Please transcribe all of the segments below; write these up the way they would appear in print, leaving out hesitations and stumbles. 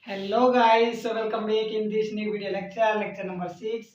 Hello guys, welcome back in this new video lecture number 6।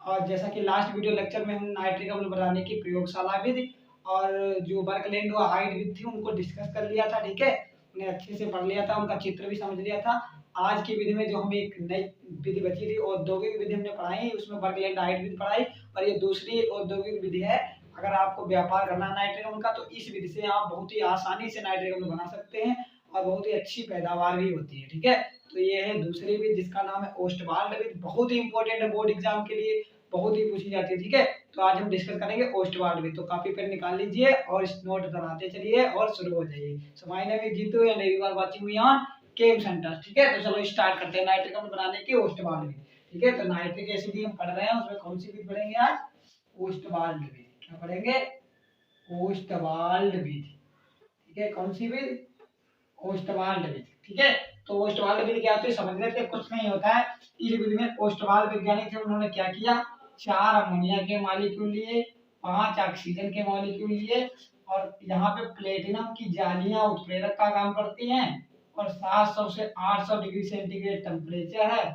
और जैसा कि last video lecture में हम नाइट्रिक अम्ल बनाने की प्रयोगशाला भी थी और जो बर्कलैंड और हाइट भी थी उनको डिस्कस कर लिया था। ठीक है, उन्हें अच्छे से पढ़ लिया था, उनका चित्र भी समझ लिया था। आज की विधि में जो हम एक नई विधि बची थी औद्योगिक विधि हमने पढ़ाई, उसमें बर्कलैंड हाइट भी पढ़ाई और ये दूसरी औद्योगिक विधि है। अगर आपको व्यापार करना है नाइट्रिक अम्ल का तो इस विधि से आप बहुत ही आसानी से नाइट्रिक अम्ल बना सकते हैं और बहुत ही अच्छी पैदावार भी होती है। ठीक है, तो ये है दूसरी विधि जिसका नाम है ओस्टवाल्ड विधि। बहुत ही इंपॉर्टेंट है, बोर्ड एग्जाम के लिए बहुत ही पूछी जाती है। ठीक है, तो आज हम डिस्कस करेंगे ओस्टवाल्ड विधि। तो कॉपी पेन निकाल लीजिए और इस नोट बनाते चलिए और शुरू हो जाइए। So my name is Jeetu and you are watching me on Chem Centre. ठीक है, तो चलो स्टार्ट करते हैं नाइट्रिक अम्ल बनाने की ओस्टवाल्ड विधि। ठीक है, तो नाइट्रिक एसिड हम पढ़ रहे हैं, उसमें कौन सी विधि पढ़ेंगे आज? ओस्टवाल्ड विधि। क्या पढ़ेंगे? ओस्टवाल्ड विधि। ठीक है, कौन सी विधि? ओस्टवाल्ड विधि। ठीक है, तो ओस्टवाल्ड विधि क्या होती है समझ लेते हैं। कुछ नहीं होता है इस विधि में। ओस्टवाल्ड वैज्ञानिक थे, उन्होंने क्या किया, 4 अमोनिया के मॉलिक्यूल लिए, 5 ऑक्सीजन के मॉलिक्यूल लिए और यहाँ पे प्लेटिनम की जालियां उत्प्रेरक का काम करती हैं और 700 से 800 डिग्री सेंटीग्रेड टेम्परेचर है।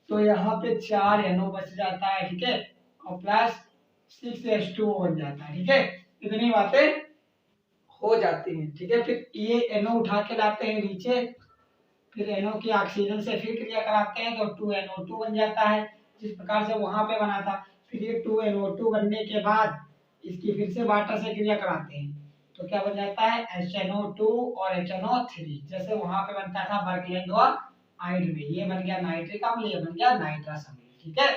तो यहाँ पे 4 NO बच जाता है। ठीक है, और प्लस 6H2O बन जाता है। ठीक है, इतनी बातें हो जाती हैं। ठीक है, फिर ये NO उठा के लाते हैं नीचे, फिर NO की ऑक्सीजन से फिर क्रिया कराते हैं तो 2NO2 बन जाता है, जिस प्रकार से वहां पे बना था। फिर ये 2NO2 बनने के बाद इसकी फिर से वाटर से क्रिया कराते हैं तो क्या बन जाता है, HNO2 और HNO3, जैसे वहां पे बनता था बर्कलैंड और आइड में। ये बन गया नाइट्रिक अम्ल, ये बन गया नाइट्रस अम्ल। ठीक है,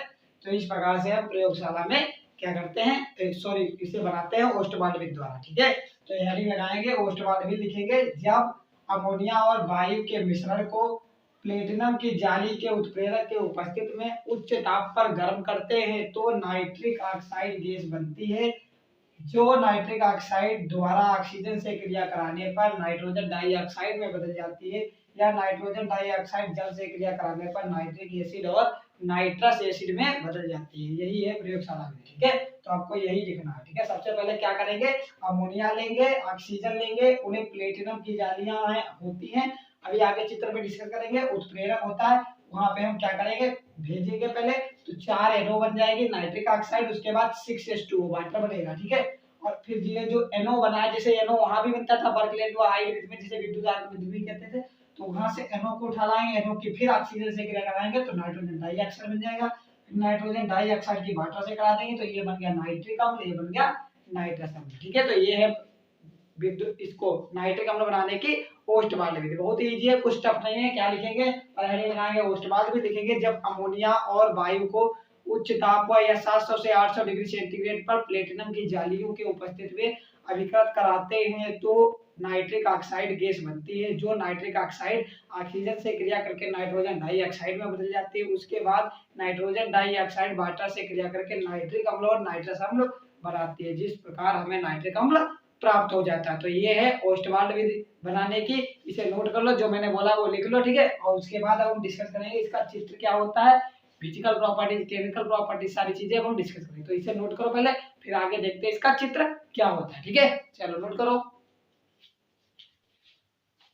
तो इस प्रकार से हम प्रयोगशाला में क्या करते हैं, सॉरी इसे बनाते हैं ओस्टवाल्ड विधि द्वारा। ठीक है, तो हेडिंग लगाएंगे ओस्टवाल्ड विधि, लिखेंगे जब अमोनिया और वायु के मिश्रण को प्लेटिनम की जाली के उत्प्रेरक के उपस्थिति में उच्च ताप पर गर्म करते हैं तो नाइट्रिक ऑक्साइड गैस बनती है, जो नाइट्रिक ऑक्साइड द्वारा ऑक्सीजन से क्रिया कराने पर नाइट्रोजन डाइऑक्साइड में बदल जाती है या नाइट्रोजन डाइऑक्साइड जल से क्रिया कराने पर नाइट्रिक एसिड और नाइट्रस एसिड में बदल जाती है। यही है प्रयोगशाला में। ठीक है, तो आपको यही लिखना है। ठीक है, सबसे पहले क्या करेंगे, अमोनिया लेंगे, ऑक्सीजन लेंगे, उन्हें प्लेटिनम की जालियां होती हैं, अभी आगे चित्र में डिस्कस करेंगे। उत्प्रेरक होता है, वहां पे हम क्या करेंगे, भेजेंगे पहले तो 4 NO बन जाएगी नाइट्रिक ऑक्साइड, उसके बाद 6H2O वाटर बनेगा। ठीक है, और फिर ये जो NO बना है, जैसे NO वहां भी बनता था बर्कलैंड और हाइड में, जिसे विद्युत आयन विधि भी कहते थे, तो वहां से NO को उठा लाएंगे, NO की फिर ऑक्सीजन से क्रिया कराएंगे तो नाइट्रोजन डाइऑक्साइड बन जाएगा। नाइट्रोजन डाइऑक्साइड की वाटर से करा देंगे तो ये बन गया नाइट्रिक अम्ल, ये बन गया नाइट्रस अम्ल। ठीक है, तो ये है विद्युत इसको नाइट्रिक अम्ल बनाने की ओस्टवाल्ड विधि। बहुत ही इजी है, कुछ टफ नहीं है। क्या लिखेंगे, पहले लगाएंगे ओस्टवाल्ड विधि, लिखेंगे जब अमोनिया और वायु को उच्च ताप पर या 700 से 800 डिग्री सेंटीग्रेड पर प्लेटिनम की जालियों के उपस्थिति में अभिकृत कराते हैं तो नाइट्रिक ऑक्साइड गैस बनती है, जो नाइट्रिक ऑक्साइड ऑक्सीजन से क्रिया करके नाइट्रोजन डाइऑक्साइड में बदल जाती है। उसके बाद नाइट्रोजन डाइऑक्साइड वाटर से क्रिया करके नाइट्रिक अम्ल और नाइट्रस अम्ल बनाती है, जिस प्रकार हमें नाइट्रिक अम्ल प्राप्त हो जाता है। तो ये है ओस्टवाल्ड विधि बनाने की, इसे नोट कर लो, जो मैंने बोला वो लिख लो। ठीक है, और उसके बाद अब हम डिस्कस करेंगे इसका चित्र क्या होता है, फिजिकल प्रॉपर्टीज, केमिकल प्रॉपर्टीज, सारी चीजें हम डिस्कस करेंगे। तो इसे नोट करो पहले, फिर आगे देखते हैं इसका चित्र क्या होता है। ठीक है, चलो नोट करो।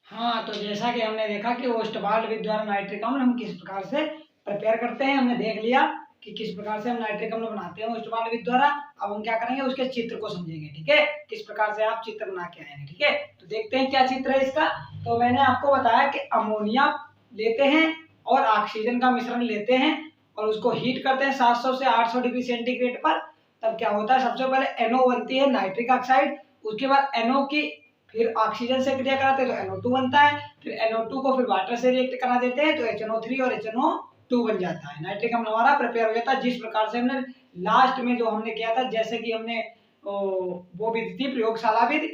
हाँ, तो जैसा कि हमने देखा कि ओस्टवाल्ड विधि द्वारा नाइट्रिक अम्ल हम किस प्रकार से प्रिपेयर करते हैं, हमने देख लिया कि किस प्रकार से हम नाइट्रिक अम्ल बनाते हैं ओस्टवाल्ड विधि द्वारा। अब हम क्या करेंगे, उसके चित्र को समझेंगे। ठीक है, किस प्रकार से आप चित्र बना के आएंगे। ठीक है, तो देखते हैं क्या चित्र है इसका। तो मैंने आपको बताया कि अमोनिया लेते हैं और ऑक्सीजन का मिश्रण लेते हैं और उसको हीट करते हैं 700 से 800 डिग्री सेंटीग्रेड पर। तब क्या होता है, सबसे पहले NO बनती है नाइट्रिक ऑक्साइड, उसके बाद NO की फिर ऑक्सीजन से क्रिया कराते हैं तो NO2 बनता है, फिर NO2 को फिर वाटर से रिएक्ट करा देते हैं तो HNO3 और HNO2 बन जाता है। नाइट्रिक अम्ल हमारा प्रिपेयर हो जाता है, जिस प्रकार से हमने लास्ट में जो हमने किया था, जैसे कि हमने वो विधि थी प्रयोगशाला विधि,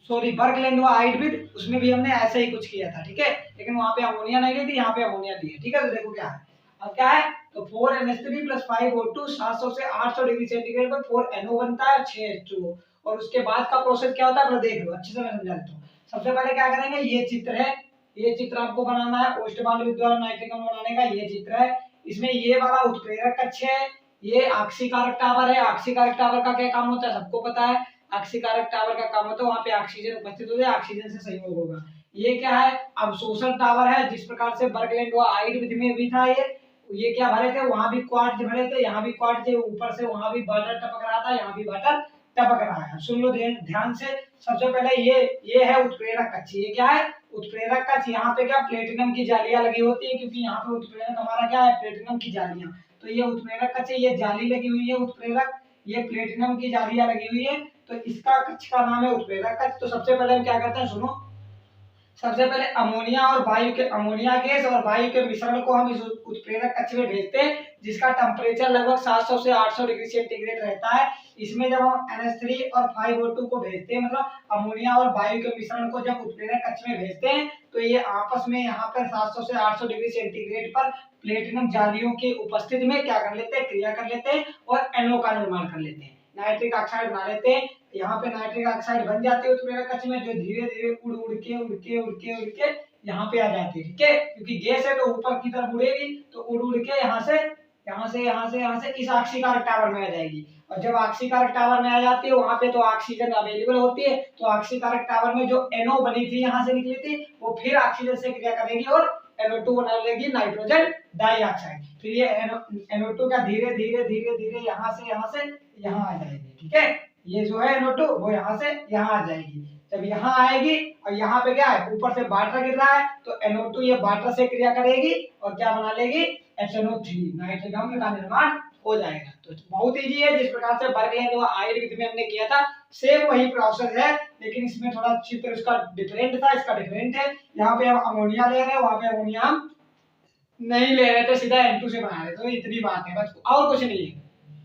सॉरी बर्कलैंड व हाइट विधि, उसमें भी हमने ऐसे ही कुछ किया था। ठीक है, लेकिन वहां पे अमोनिया नहीं ली थी, यहाँ पे अमोनिया ली है। ठीक है, तो देखो क्या है, अब क्या है, तो 4NH3 + 5O2 700 से 800 डिग्री सेंटीग्रेड पर 4NO बनता है, 6H2O। और उसके बाद का प्रोसेस क्या होता है, तो देख लो अच्छे से, मैं समझा देता हूँ। सबसे पहले क्या करेंगे, ये चित्र है, ये चित्र आपको बनाना है ओस्टवाल्ड विधि द्वारा नाइट्रिक अम्ल बनाने का। ये चित्र है, इसमें ये वाला उत्प्रेरक कक्ष है, ये ऑक्सीकारक टावर है। ऑक्सीकारक टावर का क्या काम होता है सबको पता है, ऑक्सीकारक टावर का काम होता है वहां पे ऑक्सीजन उपस्थित हो जाए, ऑक्सीजन से संयोग होगा। ये क्या है, अवशोषण टावर है, जिस प्रकार से बर्कलैंड हाइट विधि में भी था ये क्या भरे थे, वहां भी क्वार्ट्ज भरे थे, यहाँ भी क्वार्ट्ज थे, ऊपर से वहां भी वाटर टपक रहा था, यहाँ भी वाटर टपक रहा है। सुन लो ध्यान से। सबसे पहले ये है उत्प्रेरक कक्ष। ये क्या है, उत्प्रेरक कक्ष। यहाँ पे क्या प्लेटिनम की जालियां लगी होती है, क्योंकि यहाँ पे उत्प्रेरक हमारा क्या है, प्लेटिनम की जालियां। तो ये उत्प्रेरक कक्ष, ये जाली लगी हुई है उत्प्रेरक, ये प्लेटिनम की जालियां लगी हुई है, तो इसका कक्ष का नाम है उत्प्रेरक कक्ष। तो सबसे पहले हम क्या करते हैं, सुनो। सबसे पहले अमोनिया गैस और वायु के मिश्रण को हम इस उत्प्रेरक कक्ष में भेजते हैं, जिसका टेम्परेचर लगभग 700 से 800 डिग्री सेंटीग्रेड रहता है। इसमें जब हम NH3 और 5O2 को भेजते हैं, मतलब अमोनिया और वायु के मिश्रण को जब उत्प्रेरक कक्ष में भेजते हैं, तो ये आपस में यहाँ पर 700 से 800 डिग्री सेंटीग्रेड पर प्लेटिनम जालियों की उपस्थिति में क्या कर लेते हैं, क्रिया कर लेते हैं और NO का निर्माण कर लेते हैं, नाइट्रिक ऑक्साइड बना लेते हैं। यहाँ पे नाइट्रिक ऑक्साइड बन जाती है उत्प्रेरक कक्ष में, जो धीरे धीरे उड़ के यहाँ पे आ जाती है, ठीक है, क्योंकि गैस है तो ऊपर की तरफ उड़ेगी, तो उड़ के यहाँ से इस ऑक्सीकारक टावर में आ जाएगी। और जब ऑक्सीकारक टावर में आ जाती है, वहां पे तो ऑक्सीजन अवेलेबल होती है, तो ऑक्सीकारक टावर में जो NO बनी थी, यहाँ से निकली थी, वो फिर ऑक्सीजन से क्रिया करेगी और NO2 बना लेगी, नाइट्रोजन डाइऑक्साइड। फिर ये NO2 का धीरे धीरे यहाँ से यहाँ आ जाएगी, ठीक है। ये जो है NO2 वो यहाँ से यहाँ आ जाएगी। जब यहाँ आएगी और यहाँ पे क्या है, ऊपर से वाटर गिर रहा है, तो NO2 ये वाटर से क्रिया करेगी और क्या बना लेगी, HNO3, नाइट्रिक अम्ल का निर्माण हो जाएगा। तो बहुत इजी है, जिस प्रकार से बर्कलैंड हाइट विधि में हमने किया था, सेम वही प्रोसेस है, लेकिन इसमें थोड़ा चित्र इसका डिफरेंट था, इसका डिफरेंट है। यहाँ पे हम अमोनिया ले रहे हैं, वहां पे अमोनिया हम नहीं ले रहे थे, सीधा N2 से बना रहे थे। तो इतनी बात है बस, और कुछ नहीं है,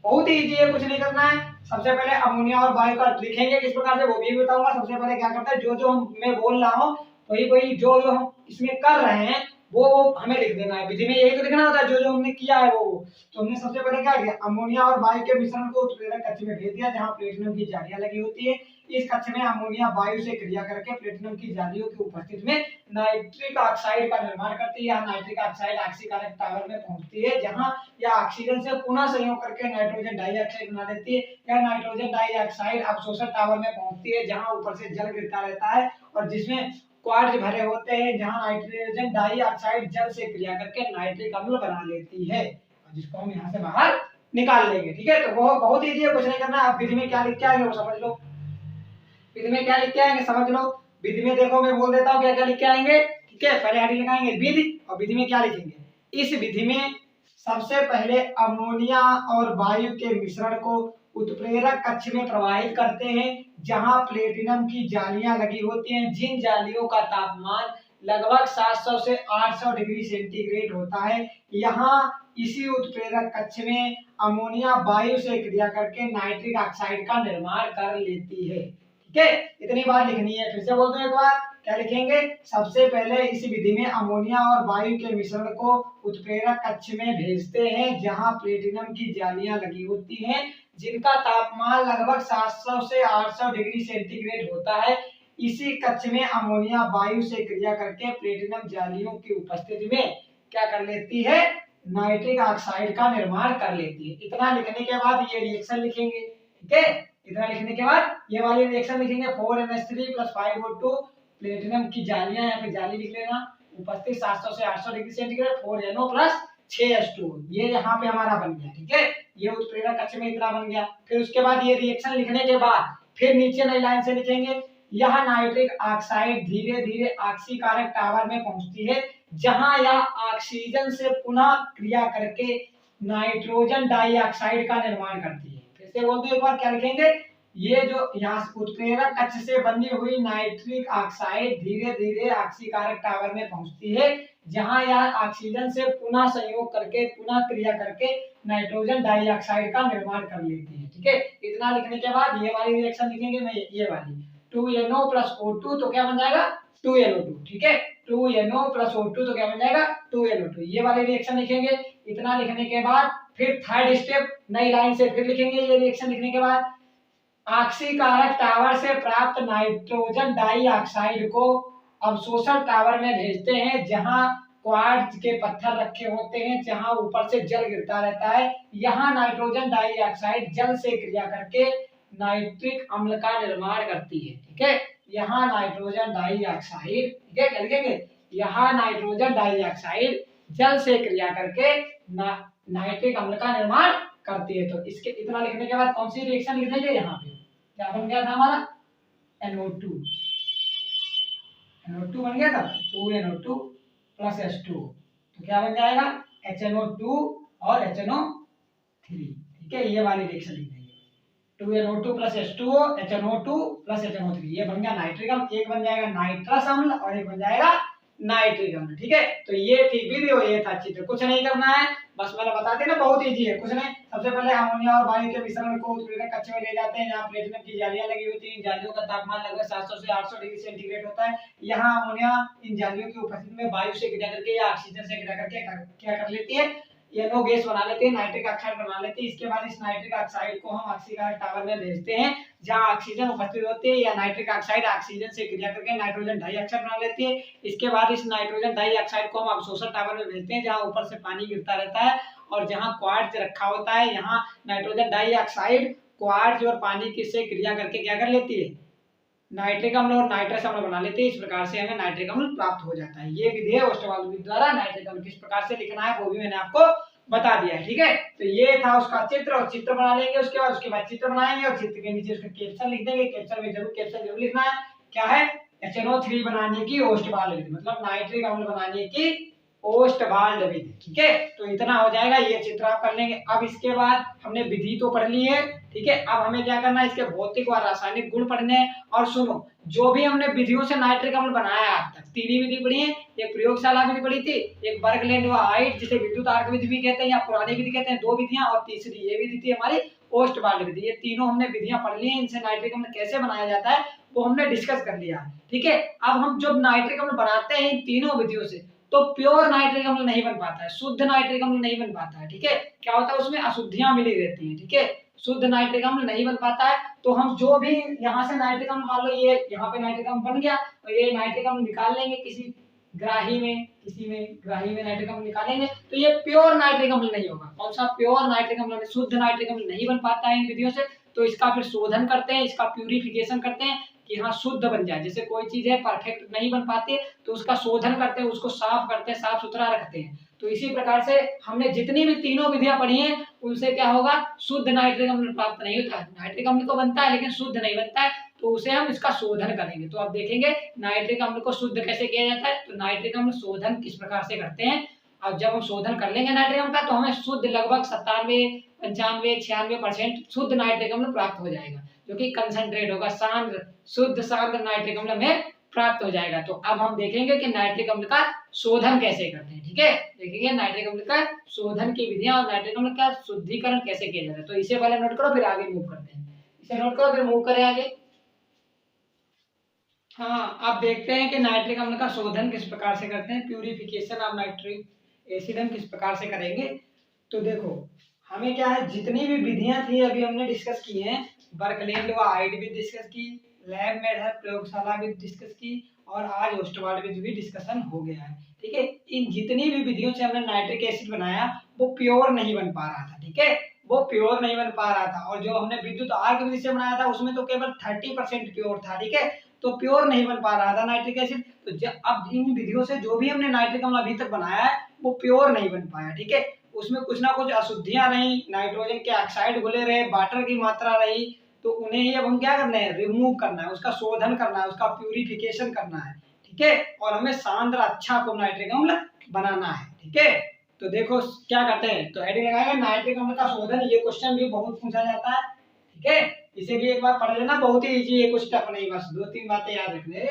बहुत ही इजी है, कुछ नहीं करना है। सबसे पहले अमोनिया और वायु का लिखेंगे किस प्रकार से, वो भी बताऊंगा। सबसे पहले क्या करते हैं, जो मैं बोल रहा हूँ वही जो हम इसमें कर रहे हैं वो हमें लिख देना है। विधि में यही तो लिखना होता है, जो हमने किया है वो। तो हमने सबसे पहले क्या किया, अमोनिया और वायु के मिश्रण को उत्प्रेरक कक्ष में भेज दिया, जहाँ प्लेटिनम की जालियां लगी होती है। इस कक्ष में अमोनिया वायु से क्रिया करके प्लेटिनम की जालियों की उपस्थिति में नाइट्रिक ऑक्साइड का निर्माण करती है। नाइट्रिक ऑक्साइड ऑक्सीकारक टावर में पहुंचती है, जहां यह ऑक्सीजन से पुनः संयोग करके नाइट्रोजन डाइऑक्साइड बना देती है। यह नाइट्रोजन डाइऑक्साइड अवशोषण टावर में पहुंचती है, जहां ऊपर से जल गिरता रहता है और जिसमें क्वार्ट्ज भरे होते हैं, जहां नाइट्रोजन डाइऑक्साइड जल से क्रिया करके नाइट्रिक अम्ल बना लेती है, जिसको हम यहाँ से बाहर निकाल लेंगे, ठीक है। तो वो बहुत इजी है, कुछ नहीं करना। आप विधि में क्या लिख के आएंगे वो समझ लो, विधि में क्या लिख के आएंगे समझ लो। विधि में देखो मैं बोल देता हूँ क्या क्या लिख के आएंगे, ठीक है। पहले हेडिंग लगाएंगे विधि, और विधि में क्या लिखेंगे। इस विधि में सबसे पहले अमोनिया और वायु के मिश्रण को उत्प्रेरक कक्ष में प्रवाहित करते हैं, जहां प्लेटिनम की जालियां लगी होती हैं। जिन जालियों का तापमान लगभग 700 से 800 डिग्री सेंटीग्रेड होता है, यहाँ इसी उत्प्रेरक कक्ष में अमोनिया वायु से क्रिया करके नाइट्रिक ऑक्साइड का निर्माण कर लेती है, ठीक है। इतनी बात लिखनी है। फिर से बोल दो एक बार, क्या लिखेंगे। सबसे पहले इस विधि में अमोनिया और वायु के मिश्रण को उत्प्रेरक कक्ष में भेजते हैं, जहां प्लेटिनम की जालियां लगी होती हैं, जिनका तापमान लगभग 700 से 800 डिग्री सेंटीग्रेड होता है। इसी कक्ष में अमोनिया वायु से क्रिया करके प्लेटिनम जालियों की उपस्थिति में क्या कर लेती है, नाइट्रिक ऑक्साइड का निर्माण कर लेती है। इतना लिखने के बाद ये रिएक्शन लिखेंगे, ठीक है। इतना लिखने के बाद ये वाली रिएक्शन लिखेंगे, 4NH3 + 5O2, प्लेटिनम की जालियां, यहाँ पे जाली लिख लेना, उपस्थित 700 से 800 डिग्री सेंटीग्रेड, 4NO + 6H2, ये यहाँ पे हमारा बन गया, ठीक है। ये उत्प्रेरक कक्ष में इतना बन गया। फिर उसके बाद ये रिएक्शन लिखने के बाद फिर नीचे नई लाइन से लिखेंगे, यह नाइट्रिक ऑक्साइड धीरे धीरे ऑक्सीकारक टावर में पहुंचती है, जहां यह ऑक्सीजन से पुनः क्रिया करके नाइट्रोजन डाइऑक्साइड का निर्माण करती है। फिर से बोल दो एक बार, क्या लिखेंगे। ये जो यहाँ उत्प्रेरक कक्ष से बनी हुई नाइट्रिक ऑक्साइड धीरे धीरे ऑक्सीकारक टावर में पहुंचती है, जहां यह ऑक्सीजन से पुनः संयोग करके पुनः क्रिया करके नाइट्रोजन डाइऑक्साइड का निर्माण कर लेती है, ठीक है। इतना लिखने के बाद ये वाली रिएक्शन लिखेंगे, मैं ये वाली 2NO + O2 तो क्या बन जाएगा 2NO2, ठीक है। 2NO + O2 तो क्या बन जाएगा 2NO2, ये वाले रिएक्शन लिखेंगे। इतना लिखने के बाद फिर थर्ड स्टेप नई लाइन से फिर लिखेंगे। ये रिएक्शन लिखने के बाद ऑक्सीकारक टावर से प्राप्त नाइट्रोजन डाइऑक्साइड को अवशोषण टावर में भेजते हैं, जहां क्वार्ट्ज के पत्थर रखे होते हैं, जहां ऊपर से जल गिरता रहता है। यहाँ नाइट्रोजन डाइऑक्साइड जल से क्रिया करके नाइट्रिक अम्ल का निर्माण करती है, ठीक है। यहाँ नाइट्रोजन डाइऑक्साइड, ठीक है, क्या लिखेंगे, यहाँ नाइट्रोजन डाइऑक्साइड जल से क्रिया करके नाइट्रिक अम्ल का निर्माण करती है। तो इसके इतना लिखने के बाद कौन सी रिएक्शन लिख देंगे, यहाँ पे क्या बन गया था हमारा NO2, NO2 बन गया था, 2NO2 प्लस H2, तो क्या बन जाएगा HNO2 और HNO3, ठीक है, ये वाली रिएक्शन लिख देंगे, 2NO2 plus H2O HNO2 plus HNO3, ये बन गया नाइट्रिक अम्ल, एक बन जाएगा नाइट्रस अम्ल और एक बन जाएगा नाइट्रिक अम्ल, ठीक है। तो ये थी वीडियो, ये था चित्र, कुछ नहीं करना है, बस मैंने बता दिया ना, बहुत इजी है, कुछ नहीं। सबसे पहले अमोनिया और वायु के मिश्रण को उत्प्रेरक कक्ष में ले जाते हैं, जहाँ प्लेटिनम की जालियां लगी होती हैं, जालियों का तापमान लगभग 700 से 800 डिग्री सेंटीग्रेड होता है। यहाँ अमोनिया इन जालियों की उपस्थिति में वायु से क्रिया करके या ऑक्सीजन से क्रिया करके क्या कर लेती है, NO गैस बना लेते हैं, नाइट्रिक ऑक्साइड बना लेते हैं। इसके बाद इस नाइट्रिक ऑक्साइड को हम ऑक्सीकरण टावर में भेजते हैं, जहां ऑक्सीजन उपस्थित होती है, या नाइट्रिक ऑक्साइड ऑक्सीजन से क्रिया करके नाइट्रोजन डाइऑक्साइड बना लेती है। इसके बाद इस नाइट्रोजन डाइऑक्साइड को हम अवशोषण टावर में भेजते हैं, जहां ऊपर से पानी गिरता रहता है, और जहां क्वार्ट्ज रखा होता है, यहाँ नाइट्रोजन डाइऑक्साइड क्वार्ट्ज और पानी की से क्रिया करके क्या कर लेती है, नाइट्रिक अम्ल और नाइट्रस अम्ल बना लेते हैं। इस प्रकार से हमें नाइट्रिक अम्ल प्राप्त हो जाता है। ये विधि है ओस्टवाल विधि द्वारा नाइट्रिक अम्ल किस प्रकार से लिखना है वो भी मैंने आपको बता दिया है, ठीक है। तो ये था उसका चित्र, और चित्र बना लेंगे, उसके बाद चित्र बनाएंगे और चित्र के नीचे उसका कैप्शन लिख देंगे। कैप्शन में जरूर कैप्शन जरूर लिखना है, क्या है, HNO3 बनाने की ओस्टवाल विधि, मतलब नाइट्रिक अम्ल बनाने की ओस्टवाल्ड विधि, ठीक है। तो इतना हो जाएगा, ये चित्र आप कर लेंगे। अब इसके बाद हमने विधि तो पढ़ ली है, ठीक है, अब हमें क्या करना है, इसके भौतिक और रासायनिक गुण पढ़ने हैं। और सुनो, जो भी हमने विधियों से नाइट्रिक अम्ल बनाया आज तक, तीन ही विधि पढ़ी है, एक प्रयोगशाला विधि पढ़ी थी, एक बर्कलैंड व हाइट जिसे विद्युत आर्क विधि भी कहते हैं या पुरानी विधि कहते हैं, दो विधियां, और तीसरी ये विधि थी हमारी ओस्टवाल्ड विधि। ये तीनों हमने विधियां पढ़ ली हैं, इनसे नाइट्रिक अम्ल कैसे बनाया जाता है वो हमने डिस्कस कर लिया, ठीक है। अब हम जब नाइट्रिक अम्ल बनाते हैं इन तीनों विधियों से, तो प्योर नाइट्रिक अम्ल नहीं बन पाता है, शुद्ध नाइट्रिक अम्ल नहीं बन पाता है, ठीक है। क्या होता है, उसमें अशुद्धियां मिली रहती हैं, ठीक है, शुद्ध नाइट्रिक अम्ल नहीं बन पाता है। तो हम जो भी यहाँ से नाइट्रिक अम्ल, मान लो ये यहाँ पे नाइट्रिक अम्ल बन गया, तो ये नाइट्रिक अम्ल निकाल लेंगे किसी ग्राही में, ग्राही में नाइट्रिक अम्ल निकालेंगे, तो ये प्योर नाइट्रिक अम्ल नहीं होगा। कौन सा प्योर नाइट्रिक अम्ल, शुद्ध नाइट्रिक अम्ल नहीं बन पाता है इन विधियों से। तो इसका फिर शोधन करते हैं, इसका प्यूरिफिकेशन करते हैं कि हाँ शुद्ध बन जाए। जैसे कोई चीज है परफेक्ट नहीं बन पाती तो उसका शोधन करते हैं, उसको साफ करते हैं, साफ सुथरा रखते हैं। तो इसी प्रकार से हमने जितनी भी तीनों विधियां पढ़ी हैं उनसे क्या होगा, शुद्ध नाइट्रिक अम्ल प्राप्त नहीं होता है। नाइट्रिक अम्ल तो बनता है लेकिन शुद्ध नहीं बनता है, तो उसे हम इसका शोधन करेंगे। तो अब देखेंगे नाइट्रिक अम्ल को शुद्ध कैसे किया जाता है। तो नाइट्रिक अम्ल शोधन किस प्रकार से करते हैं, और जब हम शोधन कर लेंगे नाइट्रिक अम्ल का, तो हमें शुद्ध लगभग 97, 95, 96% शुद्ध नाइट्रिक अम्ल प्राप्त हो जाएगा, जो कि कंसंट्रेट होगा, सांद्र, शुद्ध सांद्र नाइट्रिक अम्ल में प्राप्त हो जाएगा। तो अब हम देखेंगे कि नाइट्रिक अम्ल का शोधन कैसे करते हैं, ठीक है। देखेंगे नाइट्रिक अम्ल का शोधन की विधियां और नाइट्रिक अम्ल का शुद्धिकरण कैसे किया जाता है। तो इसे पहले नोट करो, फिर आगे मूव करते हैं। इसे नोट करो, फिर मूव करें आगे। हाँ, अब देखते हैं कि नाइट्रिक अम्ल का शोधन किस प्रकार से करते हैं, प्यूरिफिकेशन ऑफ नाइट्रिक एसिड हम किस प्रकार से करेंगे। तो देखो, हमें क्या है, जितनी भी विधियां थी अभी हमने डिस्कस की हैं, बर्कलैंड व हाइट भी डिस्कस की, लैब मेथड प्रयोगशाला भी डिस्कस की, और आज ओस्टवाल्ड विधि भी डिस्कशन हो गया है, ठीक है। इन जितनी भी विधियों से हमने नाइट्रिक एसिड बनाया वो प्योर नहीं बन पा रहा था, ठीक है, वो प्योर नहीं बन पा रहा था। और जो हमने विद्युत आर्क विधि से बनाया था उसमें तो केवल 30% प्योर था, ठीक है, तो प्योर नहीं बन पा रहा था नाइट्रिक एसिड। तो अब इन विधियों से जो भी हमने नाइट्रिक अम्ल अभी तक बनाया है वो प्योर नहीं बन पाया, ठीक है, उसमें कुछ ना कुछ अशुद्धियां रही, नाइट्रोजन के ऑक्साइड घुले रहे, वाटर की मात्रा रही, तो उन्हें ही अब हम क्या करना है, रिमूव करना है, उसका शोधन करना है, उसका प्यूरिफिकेशन करना है, ठीक है, और हमें सांद्र अच्छा को नाइट्रिक अम्ल बनाना है, ठीक है। तो देखो क्या करते हैं, तो हेडिंग लगाएंगे नाइट्रिक अम्ल का शोधन। ये क्वेश्चन भी बहुत पूछा जाता है, ठीक है, इसे भी एक बार पढ़ लेना, बहुत ही इजी है, कुछ टफ नहीं, बस 2-3 बातें याद रखने।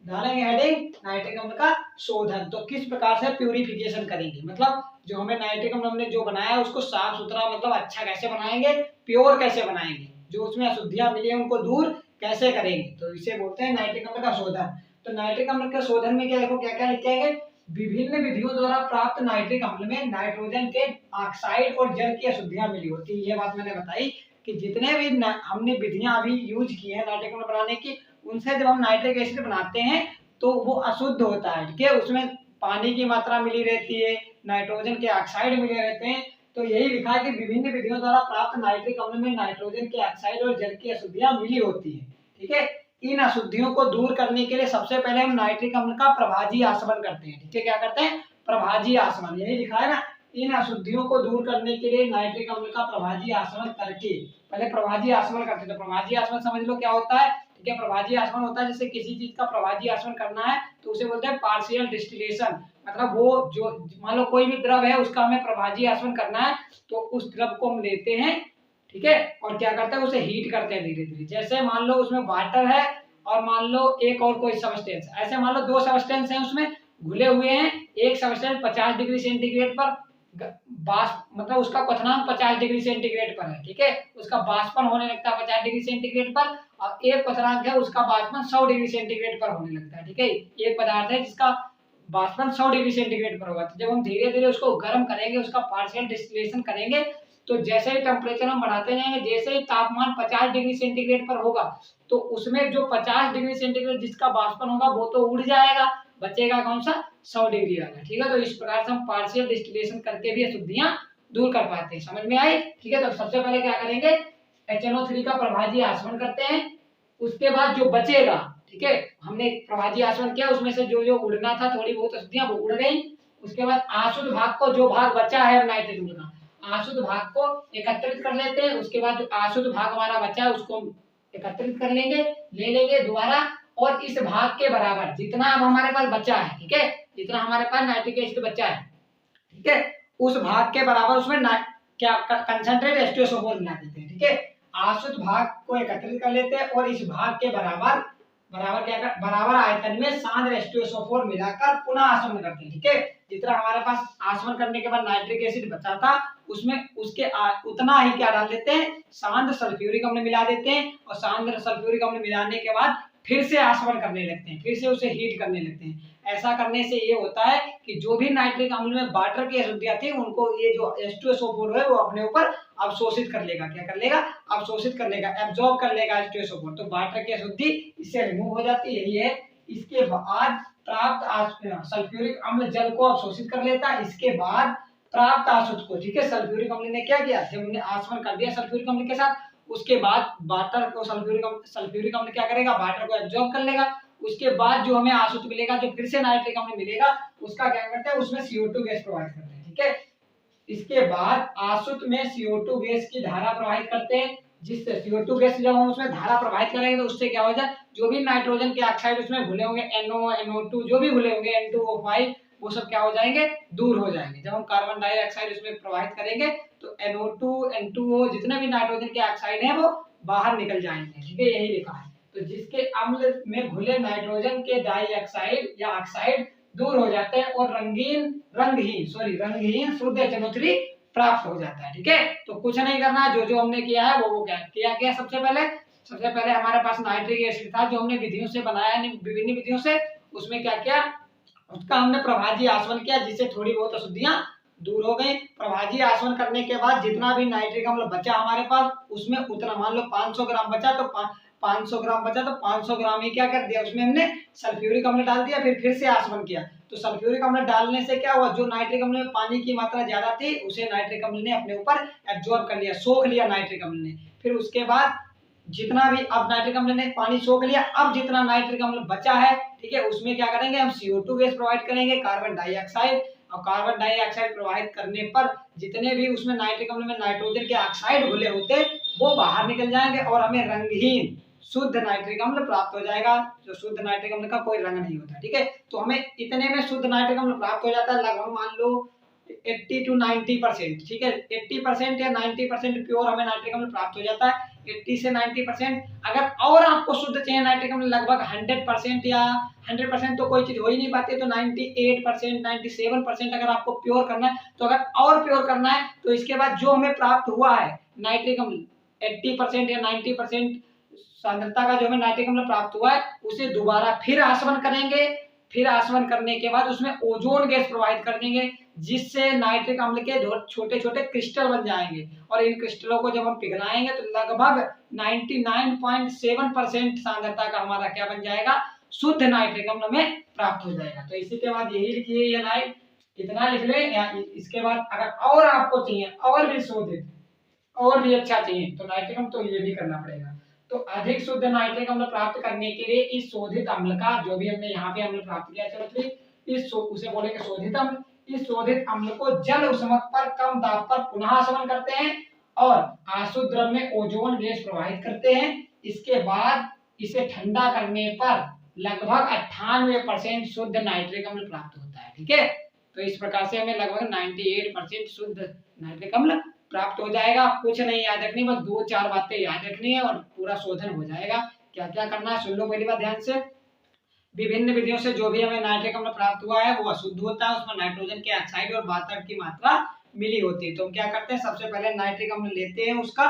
डालेंगे हेडिंग नाइट्रिक अम्ल का शोधन। तो किस प्रकार से प्यूरिफिकेशन करेंगे, मतलब जो हमें नाइट्रिक अम्ल हमने जो बनाया है उसको साफ सुथरा, मतलब अच्छा कैसे बनाएंगे, प्योर कैसे बनाएंगे, जो उसमें अशुद्धियां मिली है उनको दूर कैसे करेंगे, तो इसे बोलते हैं नाइट्रिक अम्ल का शोधन। तो नाइट्रिक अम्ल के शोधन में क्या देखो, क्या क्या लिखे हैं, विभिन्न विधियों द्वारा प्राप्त नाइट्रिक अम्ल में नाइट्रोजन के ऑक्साइड और जल की अशुद्धियां मिली होती है। ये बात मैंने बताई कि जितने भी हमने विधियां अभी यूज की है नाइट्रिक अम्ल बनाने की, उनसे जब हम नाइट्रिक एसिड बनाते हैं तो वो अशुद्ध होता है, ठीक है, उसमें पानी की मात्रा मिली रहती है, नाइट्रोजन के ऑक्साइड मिले रहते हैं। तो यही लिखा है कि विभिन्न विधियों द्वारा प्राप्त नाइट्रिक अम्ल में नाइट्रोजन के ऑक्साइड और जल की अशुद्धियां मिली होती है, ठीक है। इन अशुद्धियों को दूर करने के लिए सबसे पहले हम नाइट्रिक अम्ल का प्रभाजी आसवन करते हैं। ठीक है, क्या करते हैं? प्रभाजी आसवन, यही लिखा है ना। इन अशुद्धियों को दूर करने के लिए नाइट्रिक अम्ल का प्रभाजी आसवन करके, पहले प्रभाजी आसवन करते हैं। तो प्रभाजी आसवन समझ लो क्या होता है। ठीक है, प्रभाजी आसवन होता है जैसे किसी चीज का प्रभाजी आसवन करना है तो उसे बोलते हैं पार्शियल डिस्टिलेशन। मतलब वो जो मान लो कोई भी द्रव है उसका हमें प्रभाजी आसवन करना है तो उस द्रव को हम लेते हैं, ठीक है, और क्या करते हैं उसे हीट करते हैं धीरे धीरे। जैसे मान लो उसमें वाटर है और मान लो एक और कोई सबस्टेंस, ऐसे मान लो दो सबस्टेंस हैं उसमें घुले हुए हैं। एक सबस्टेंस 50 डिग्री सेंटीग्रेड पर मतलब उसका क्वथनांक 50 डिग्री सेंटीग्रेड पर है, ठीक है, उसका बाष्पन होने लगता है 50 डिग्री सेंटीग्रेड पर, और एक क्वथनांक है उसका बाष्पन 100 डिग्री सेंटीग्रेड पर होने लगता है। ठीक है, एक पदार्थ है जिसका बाष्पन 100 डिग्री सेंटीग्रेड पर होगा। तो जब हम धीरे धीरे उसको गर्म करेंगे, उसका पार्शियल डिस्टिलेशन करेंगे, तो जैसे ही टेम्परेचर हम बढ़ाते जाएंगे, जैसे ही तापमान 50 डिग्री सेंटीग्रेड पर होगा तो उसमें जो 50 डिग्री सेंटीग्रेड जिसका बाष्पन होगा वो तो उड़ जाएगा, बचेगा कौन सा? 100 डिग्री वाला। ठीक है, तो इस प्रकार से हम पार्शियल डिस्टिलेशन करके भी अशुद्धियां दूर कर पाते हैं। समझ में आई? ठीक है, तो सबसे पहले क्या करेंगे, HNO3 का प्रभाजी आसवन करते हैं। उसके बाद जो बचेगा, ठीक है, हमने प्रभाजी आसवन किया, उसमें से जो जो उड़ना था थोड़ी बहुत अशुद्धियां वो उड़ गई। उसके बाद आशुद्ध भाग को, जो भाग बचा है नाइट्रिक अम्ल का, आशुद्ध भाग को एकत्रित कर लेते हैं। उसके बाद जो आशुद्ध भाग हमारा बचा है उसको हम एकत्रित कर लेंगे, ले लेंगे दोबारा, और इस भाग के बराबर जितना अब हमारे पास बचा है, ठीक है, जितना हमारे पास नाइट्रिक एसिड बचा है, ठीक है, उस भाग के बराबर उसमें क्या कंसंट्रेट H2SO4 मिला देते हैं। ठीक है, आशुद्ध भाग को एकत्रित कर लेते हैं और इस भाग के बराबर बराबर आयतन में सांद्र H2SO4 मिलाकर पुनः आसवन करते हैं। ठीक है, जितना हमारे पास आसवन करने के बाद नाइट्रिक एसिड बचा था उसमें उसके उतना ही क्या डाल देते हैं, सांद्र सल्फ्यूरिक अम्ल मिला देते हैं, और सांद्र सल्फ्यूरिक अम्ल मिलाने के बाद फिर से आसवन करने लगते हैं, फिर से उसे हीट करने लगते हैं। ऐसा करने से ये होता है कि जो भी नाइट्रिक अम्ल में वाटर की अशुद्धियां थी उनको ये जो H2SO4 है वो अपने ऊपर अवशोषित कर लेगा। क्या कर लेगा? अवशोषित कर लेगा, एब्जॉर्ब कर लेगा H2SO4। तो वाटर की अशुद्धि इससे रिमूव हो जाती है। यही है। इसके बाद प्राप्त सल्फ्यूरिक अम्ल जल को अवशोषित कर लेता है। इसके बाद प्राप्त आशुद्ध को, ठीक है, सल्फ्यूरिक अम्ल ने क्या किया, जब हमने आसवन कर दिया सल्फ्यूरिक अम्ल के साथ, उसके बाद वाटर को सल्फ्यूरिक अम्ल क्या करेगा, वाटर को एब्जॉर्ब कर लेगा। उसके बाद जो हमें आशुद्ध मिलेगा, जो फिर से नाइट्रिक अम्ल मिलेगा, उसका क्या करते हैं, उसमें CO2 गैस प्रोवाइड करते हैं। ठीक है, इसके बाद आशुद्ध में CO2 गैस की धारा प्रवाहित करते हैं, जिससे CO2 गैस जब हम उसमें धारा प्रवाहित करेंगे तो उससे क्या हो जाए, जो भी नाइट्रोजन के ऑक्साइड उसमें घुले होंगे, NO, NO2 जो भी घुले होंगे, N2O5, वो सब क्या हो जाएंगे, दूर हो जाएंगे। जब हम कार्बन डाइऑक्साइड उसमें प्रवाहित करेंगे तो NO2, N2O जितने भी नाइट्रोजन के ऑक्साइड हैं वो बाहर निकल जाएंगे। ठीक है, यही लिखा है। तो जिसके अम्ल में घुले नाइट्रोजन के डाइऑक्साइड या ऑक्साइड दूर हो जाते हैं और रंगहीन शुद्ध HNO3 प्राप्त हो जाता है। ठीक है, तो कुछ नहीं करना, जो जो हमने किया है वो क्या किया। सबसे पहले हमारे पास नाइट्रिक एसिड था जो हमने विधियों से बनाया, विभिन्न विधियों से, उसमें क्या किया, उसका हमने प्रभाजी आसवन किया, जिससे थोड़ी बहुत अशुद्धियां दूर हो गई। प्रभाजी आसवन करने के बाद जितना भी नाइट्रिक अम्ल बचा हमारे पास, उसमें उतना, मान लो 500 ग्राम बचा तो 500 ग्राम ही क्या कर दिया, उसमें हमने सल्फ्यूरिक अम्ल डाल दिया, फिर से आसवन किया। तो सल्फ्यूरिक अम्ल डालने से क्या हुआ, जो नाइट्रिक अम्ल में पानी की मात्रा ज्यादा थी उसे नाइट्रिक अम्ल ने अपने ऊपर एब्जॉर्ब कर लिया, सोख लिया नाइट्रिक अम्ल ने। फिर उसके बाद जितना भी, अब नाइट्रिक अम्ल ने पानी सोख लिया, अब जितना नाइट्रिक अम्ल बचा है, ठीक है, उसमें क्या करेंगे, हम CO2 गैस प्रोवाइड करेंगे, कार्बन डाइऑक्साइड, और कार्बन डाइऑक्साइड प्रोवाइड करने पर जितने भी उसमें नाइट्रिक अम्ल में नाइट्रोजन के ऑक्साइड घुले होते वो बाहर निकल जाएंगे और हमें रंगहीन शुद्ध नाइट्रिक अम्ल प्राप्त हो जाएगा, जो शुद्ध नाइट्रिक अम्ल का कोई रंग नहीं होता। ठीक है, तो हमें इतने में शुद्ध नाइट्रिक अम्ल प्राप्त हो जाता है, लगभग मान लो 80 to 90%। ठीक है, 80% या 90% प्योर हमें नाइट्रिक अम्ल प्राप्त हो जाता है, 80 से 90%। अगर और आपको शुद्ध चाहिए नाइट्रिक अम्ल लगभग 100% या 100% तो कोई चीज हो ही नहीं पाती, तो 98%, 97% अगर आपको प्योर करना है, तो अगर और प्योर करना है तो इसके बाद जो हमें प्राप्त हुआ है नाइट्रिक अम्ल 80% या 90% सांद्रता का जो हमें नाइट्रिक अम्ल प्राप्त हुआ है, उसे दोबारा फिर आसवन करेंगे। फिर आसवन करने के बाद उसमें ओजोन गैस प्रोवाइड कर देंगे, जिससे नाइट्रिक अम्ल के छोटे छोटे क्रिस्टल बन जाएंगे, और इन क्रिस्टलों को जब हम पिघलाएंगे तो लगभग 99.7% सांद्रता का हमारा क्या बन जाएगा, शुद्ध नाइट्रिक अम्ल में प्राप्त हो जाएगा। तो इसी के बाद यही लिखिए, ये लाइन इतना लिख ले। या इसके बाद अगर और आपको चाहिए, और भी शोधित, और भी अच्छा चाहिए, तो नाइट्रिक अम्ल तो ये भी करना पड़ेगा। तो अधिक शुद्ध नाइट्रिक अम्ल प्राप्त करने के लिए इस शोधित अम्ल का, जो भी हमने यहाँ पे अम्ल प्राप्त किया चलो उसे बोलेंगे शोधित अम्ल। इस शोधित अम्ल को जल उष्मक पर कम दाब पर पुनः आसवन करते हैं और आसुत द्रव में ओजोन गैस प्रवाहित करते हैं। इसके बाद इसे ठंडा करने पर लगभग 98% शुद्ध नाइट्रिक अम्ल प्राप्त होता है। ठीक है, तो इस प्रकार से हमें लगभग 98% शुद्ध नाइट्रिक अम्ल प्राप्त हो जाएगा। कुछ नहीं याद रखनी, बस 2-4 बातें याद रखनी है और पूरा शोधन हो जाएगा। क्या क्या करना है सुन लो पहली बार ध्यान से। विभिन्न विधियों से जो भी हमें नाइट्रिक अम्ल प्राप्त हुआ है वो अशुद्ध होता है, उसमें नाइट्रोजन के ऑक्साइड और वातक की मात्रा मिली होती है। तो हम क्या करते हैं, सबसे पहले नाइट्रिक अम्ल लेते हैं, उसका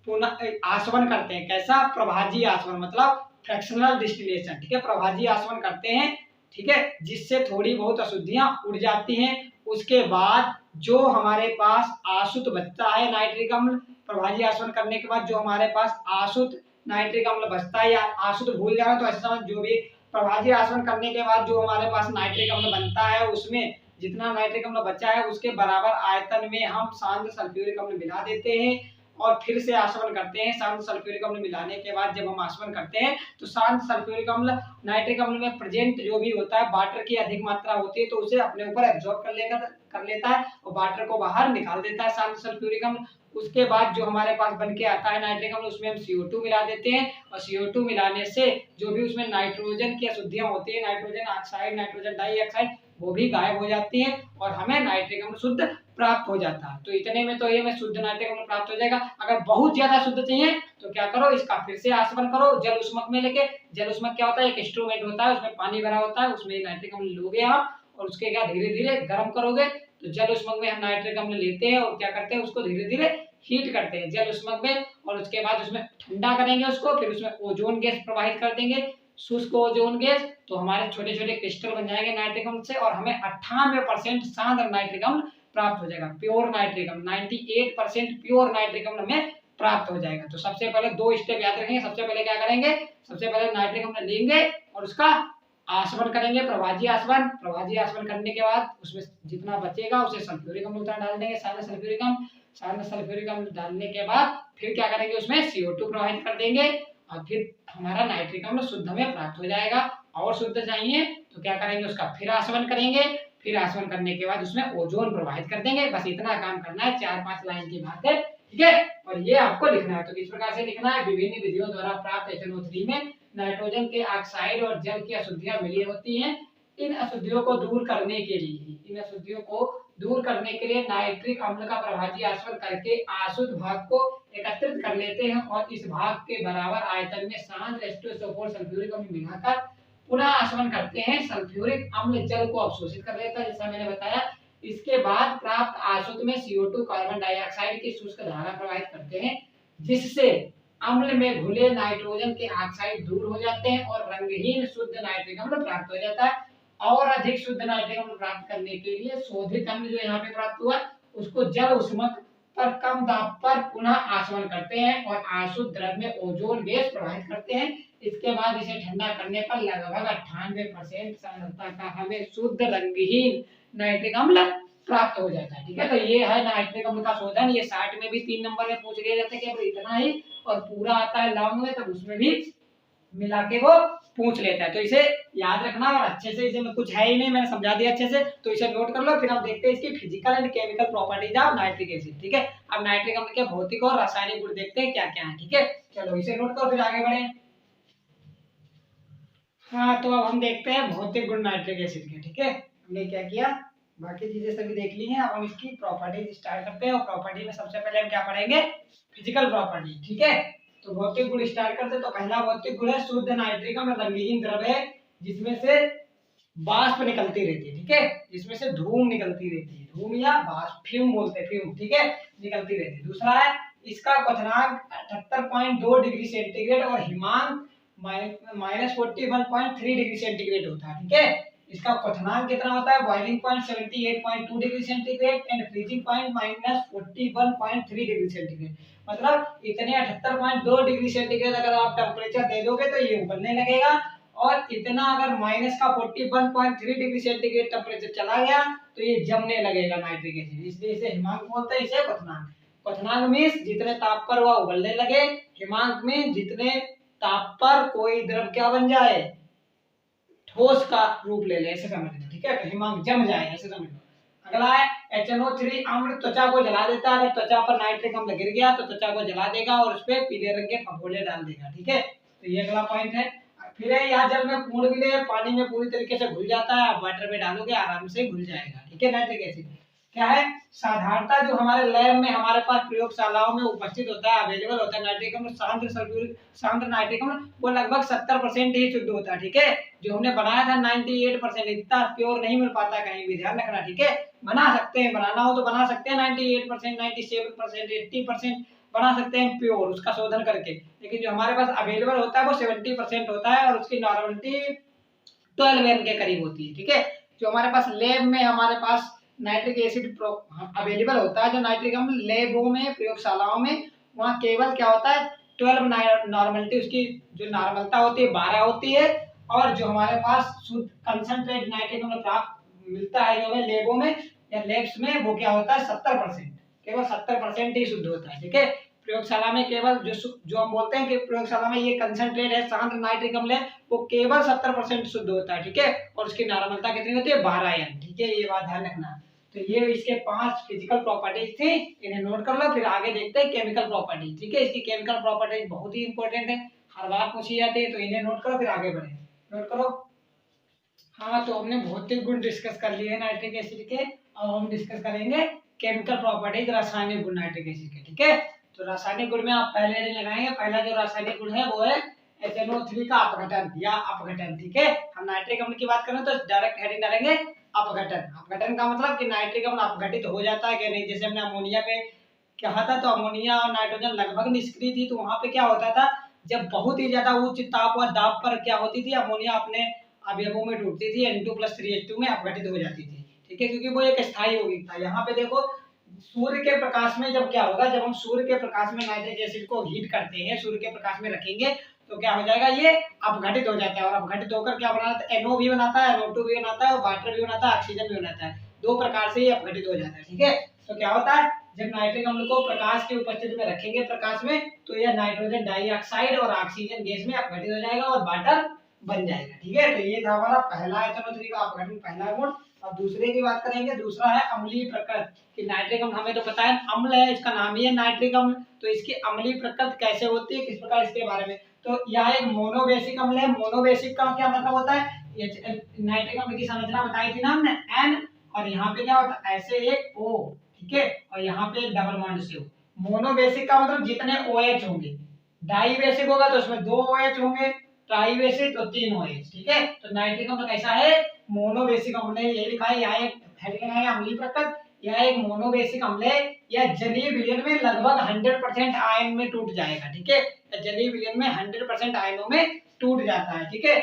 पुनः आसवन करते हैं। कैसा? प्रभाजी आसवन, मतलब फ्रैक्शनल डिस्टिलेशन। ठीक है, प्रभाजी आसवन करते हैं, ठीक है, जिससे थोड़ी बहुत अशुद्धियां उड़ जाती हैं। उसके बाद जो हमारे पास आसुत बचता है नाइट्रिक अम्ल, प्रभाजी आसवन करने के बाद जो हमारे पास आसुत नाइट्रिक अम्ल बचता है, या आसुत भूल जाना तो ऐसा समझ, जो भी प्रभाजी आसवन करने के बाद जो हमारे पास नाइट्रिक अम्ल बनता है उसमें जितना नाइट्रिक अम्ल बचा है उसके बराबर आयतन में हम शांत सल्फ्यूरिक अम्ल मिला देते हैं और फिर से आसवन करते हैं। शांत सल्फ्यूरिक अम्ल मिलाने के बाद जब हम आसवन करते हैं तो शांत सल्फ्यूरिक अम्ल नाइट्रिक अम्ल में प्रेजेंट जो भी होता है वाटर की अधिक मात्रा होती है तो उसे अपने ऊपर एब्जॉर्ब कर लेता है और वाटर को बाहर निकाल देता है शांत सल्फ्यूरिक अम्ल। उसके बाद जो हमारे पास बन के आता है नाइट्रिक अम्ल, उसमें हम CO2 मिला देते हैं और CO2 मिलाने से जो भी उसमें नाइट्रोजन की अशुद्धियां होती है, नाइट्रोजन ऑक्साइड, नाइट्रोजन डाइऑक्साइड, वो भी गायब हो जाती है और हमें नाइट्रिक अम्ल शुद्ध प्राप्त हो जाता है। तो इतने में तो ये हमें शुद्ध नाइट्रिक अम्ल प्राप्त हो जाएगा। अगर बहुत ज्यादा शुद्ध चाहिए तो क्या करो, इसका फिर से आसवन करो जल उष्मक में लेके। जल उष्मक क्या होता है, एक इंस्ट्रूमेंट होता है, उसमें पानी भरा होता है, उसमें नाइट्रिक अम्ल लोगे आप और उसके क्या धीरे धीरे गर्म करोगे। तो जल उष्मक में हम नाइट्रिक अम्ल लेते हैं और क्या करते हैं, उसको धीरे धीरे हीट करते हैं जल उष्मक में और उसके बाद उसमें ठंडा करेंगे उसको, फिर उसमें ओजोन गैस प्रवाहित कर देंगे, शुष्क ओजोन गैस। तो हमारे छोटे छोटे क्रिस्टल बन जाएंगे नाइट्रिक अम्ल से और हमें 98% सांद्र नाइट्रिक अम्ल प्राप्त हो जाएगा। प्योर नाइट्रिक अम्ल 98% प्योर नाइट्रिक अम्ल हमें प्राप्त हो जाएगा। तो सबसे पहले 2 स्टेप याद रखेंगे। सबसे पहले क्या करेंगे, सबसे पहले नाइट्रिक अम्ल लेंगे और उसका आसवन करेंगे, प्रभाजी आसवन। प्रभाजी आसवन करने के बाद उसमें जितना बचेगा उसे सल्फ्यूरिक अम्ल डाल देंगे, सारे सल्फ्यूरिक अम्ल। सारे सल्फ्यूरिक अम्ल डालने के बाद फिर क्या करेंगे, उसमें CO2 प्रवाहित कर देंगे और फिर हमारा नाइट्रिक अम्ल शुद्ध हमें प्राप्त हो जाएगा। और शुद्ध चाहिए तो क्या करेंगे, उसका फिर आसवन करेंगे। फिर आसवन करने के बाद उसमें ओजोन प्रवाहित कर देंगे। बस इतना काम करना है, 4-5 लाइन की बात है। ठीक है, और ये आपको लिखना है। तो किस प्रकार से लिखना है, विभिन्न विधियों द्वारा प्राप्त HNO3 में नाइट्रोजन के ऑक्साइड और जल की अशुद्धियां मिली होती हैं। इन अशुद्धियों को दूर करने के लिए नाइट्रिक अम्ल का प्रभाजी आसवन करके आसुत भाग को एकत्रित कर लेते हैं और इस भाग के बराबर आयतन में शांत H2SO4 सल्फ्यूरिक अम्ल मिलाकर पुनः आसवन करते हैं। सल्फ्यूरिक अम्ल जल को अवशोषित कर लेता है, जैसा मैंने बताया। इसके बाद प्राप्त आसुत में CO2 कार्बन डाइऑक्साइड की शुष्क धारा प्रवाहित करते हैं, जिससे अम्ल में घुले नाइट्रोजन के ऑक्साइड दूर हो जाते हैं और रंगहीन शुद्ध नाइट्रिक अम्ल प्राप्त हो जाता है। और अधिक शुद्ध नाइट्रिक अम्ल प्राप्त करने के लिए शोधित अम्ल जो यहाँ पे प्राप्त हुआ उसको जल उष्मक पर कम दाब पर पुनः आसवन करते हैं और आसुत द्रव में ओजोन गैस प्रवाहित करते हैं। इसके बाद इसे ठंडा करने पर लगभग 98% सांद्रता का हमें शुद्ध रंगहीन नाइट्रिक अम्ल प्राप्त हो जाता है। ठीक है, तो ये है नाइट्रिक अम्ल का शोधन। ये 60 में भी 3 नंबर में पूछ लिया जाता है कि इतना ही, और पूरा आता है लॉन्ग में तब उसमें भी मिला के वो पूछ लेता है। तो इसे याद रखना और अच्छे से, इसे में कुछ है ही नहीं, मैंने समझा दिया अच्छे से, तो इसे नोट कर लो। फिर हम देखते हैं इसकी physical and chemical properties of nitric acid. ठीक है, अब नाइट्रिक अम्ल के भौतिक और रासायनिक गुण देखते हैं क्या क्या है। ठीक है, चलो इसे नोट करो फिर आगे बढ़े। हाँ, तो अब हम देखते हैं भौतिक गुण नाइट्रिक एसिड के। ठीक है, हमने क्या किया, बाकी चीजें सभी देख ली हैं। अब हम इसकी प्रॉपर्टीज स्टार्ट करते हैं और प्रॉपर्टी में सबसे पहले हम क्या पढ़ेंगे, फिजिकल प्रॉपर्टी। ठीक है, तो भौतिक गुण स्टार्ट करते हैं। तो पहला भौतिक गुण है शुद्ध नाइट्रिक अम्ल रंगहीन द्रव है जिसमें से वाष्प निकलती रहती है। ठीक है, जिसमें से धूम निकलती रहती है, धूम या वाष्प, फ्यूम बोलते हैं, फ्यूम। ठीक है, निकलती रहती है। दूसरा है इसका क्वथनांक 78.2 डिग्री सेंटीग्रेड और हिमांक -41.3 डिग्री सेंटीग्रेड होता है। ठीक है, इसका क्वथनांक कितना होता है, boiling point 78.2 degree centigrade and freezing point -41.3 degree centigrade. मतलब इतने 78.2 डिग्री सेंटीग्रेड अगर आप टेम्परेचर दे दोगे तो ये उबलने लगेगा, और इतना अगर माइनस का 41.3 डिग्री सेंटीग्रेड टेम्परेचर चला गया तो ये जमने लगेगा नाइट्रिक एसिड। इसलिए इसे हिमांक बोलते हैं, इसे क्वथनांक। क्वथनांक मीन्स जितने ताप पर वह उबलने लगे, हिमांक में जितने ताप पर कोई द्रव क्या बन जाए, ठोस का रूप ले ले, ऐसे समझना, ठीक है। तो हिमांक जम जाए, ऐसे समझना। अगला है HNO3 अम्ल त्वचा को जला देता है। अगर त्वचा पर नाइट्रिक अम्ल गिर गया तो त्वचा को जला देगा और उस पर पीले रंग के फफोले डाल देगा, ठीक है। तो ये अगला पॉइंट है। फिर है यहाँ जल में पूर्ण विलय, पानी में पूरी तरीके से घुल जाता है, आप वाटर में डालोगे आराम से घुल जाएगा, ठीक है। नाइट्रिक एसिड क्या है, साधारणतः जो हमारे लैब में हमारे पास प्रयोगशालाओं में उपस्थित होता है, अवेलेबल होता है नाइट्रिक अम्ल, सांद्र नाइट्रिक अम्ल, वो लगभग 70% ही शुद्ध होता है, ठीक है। जो हमने बनाया था 98%, इतना प्योर नहीं मिल पाता कहीं भी, ध्यान रखना, ठीक है। बना सकते हैं, बनाना हो तो बना सकते हैं 98%, 97%, 80% बना सकते हैं प्योर, उसका शोधन करके। लेकिन जो हमारे पास अवेलेबल होता है वो 70% होता है और उसकी नॉर्मलिटी 12 एन के करीब होती है, ठीक है। जो हमारे पास लैब में हमारे पास नाइट्रिक एसिड अवेलेबल होता है, जो नाइट्रिक अम्ल लैबों में प्रयोगशालाओं में, वहाँ केवल क्या होता है 12 नॉर्मलिटी, उसकी जो नॉर्मलता होती है 12 होती है। और जो हमारे पास शुद्ध कंसंट्रेट नाइट्रिक अम्ल प्राप्त मिलता है जो हमें लैबों में या लैब्स में, वो क्या होता है 70%, केवल 70% ही शुद्ध होता है, ठीक है। प्रयोगशाला में केवल जो हम बोलते हैं कि प्रयोगशाला में ये कंसंट्रेट है, सांद्र नाइट्रिक अम्ल है, वो केवल 70% शुद्ध होता है, ठीक है। और उसकी नॉर्मलता कितनी होती है 12 एन, ठीक है। ये बात ध्यान रखना। तो ये इसके 5 फिजिकल प्रॉपर्टीज थी, इन्हें नोट कर लो। फिर आगे देखते हैं केमिकल प्रॉपर्टीज, ठीक है। इसकी केमिकल प्रॉपर्टीज बहुत ही इंपॉर्टेंट है, हर बार पूछी जाती है, तो इन्हें नोट करो फिर आगे बढ़े। नोट करो। हाँ, तो हमने भौतिक गुण डिस्कस कर लिए हैं नाइट्रिक एसिड के, अब हम डिस्कस करेंगे केमिकल प्रॉपर्टीज, रासायनिक गुण नाइट्रिक एसिड के, ठीक है। तो रासायनिक गुण में आप पहले नहीं लगाएंगे, पहला जो रासायनिक गुण है वो है HNO3 का अपघटन या अपघटन, ठीक है। हम नाइट्रिक अम्ल की बात करें तो डायरेक्ट हेडिंग डालेंगे अपघटन। अपघटन का मतलब कि नाइट्रिक अम्ल अपघटित हो जाता है कि नहीं, जैसे हमने अमोनिया पे कहा था, तो अमोनिया और नाइट्रोजन लगभग निष्क्रिय थी, तो वहां पे क्या होता था, जब बहुत ही ज्यादा उच्च ताप व दाब पर क्या होती थी, अमोनिया अपने अवयवों में टूटती थी, N2+3H2 में अपघटित हो जाती थी, ठीक है, क्योंकि वो एक स्थायी यौगिक था। यहाँ पे देखो सूर्य के प्रकाश में जब क्या होगा, जब हम सूर्य के प्रकाश में नाइट्रिक एसिड को हीट करते हैं, सूर्य के प्रकाश में रखेंगे, तो क्या हो जाएगा, ये अपघटित हो जाता है। और अपघटित होकर क्या बनाता है, NO भी बनाता है, NO2 भी बनाता है, और वाटर भी बनाता है, ऑक्सीजन भी बनाता है। दो प्रकार से ये अपघटित हो जाता है, ठीक है। तो क्या होता है, जब नाइट्रिक अम्ल को प्रकाश की उपस्थिति में रखेंगे प्रकाश में, तो यह नाइट्रोजन डाइऑक्साइड और ऑक्सीजन गैस में अपघटित हो जाएगा और वाटर बन जाएगा, ठीक है। तो ये था हमारा पहला HNO3 का अपघटन, पहला गुण। अब दूसरे की बात करेंगे, दूसरा है अम्लीय प्रकृति। कि नाइट्रिक अम्ल हमें तो पता है अम्ल है, इसका नाम ही है नाइट्रिक अम्ल, तो इसकी अम्लीय प्रकृति कैसे होती है, किस प्रकार, इसके बारे में। तो यह एक मोनोबेसिक अम्ल है। मोनोबेसिक का क्या मतलब होता है, नाइट्रिक अम्ल की संरचना बताई थी ना हमने, N, और यहाँ पे क्या होता है ऐसे एक O, ठीक है, और यहाँ पे एक डबल बॉन्ड से O। मोनोबेसिक का मतलब जितने OH होंगे, डाई बेसिक होगा तो उसमें 2 OH होंगे, ट्राई बेसिक तो 3 OH, ठीक है। तो नाइट्रिक अम्ल कैसा है, मोनोबेसिक अम्ल है, यही लिखा है, यहाँ एक हेडिंग है अम्लीय प्रकृति। यह एक मोनोबेसिक अम्ल है, यह जलीय विलयन में लगभग 100% आयन में टूट जाएगा, ठीक है। जलीय विलयन में 100% आयनों में टूट जाता है, ठीक है।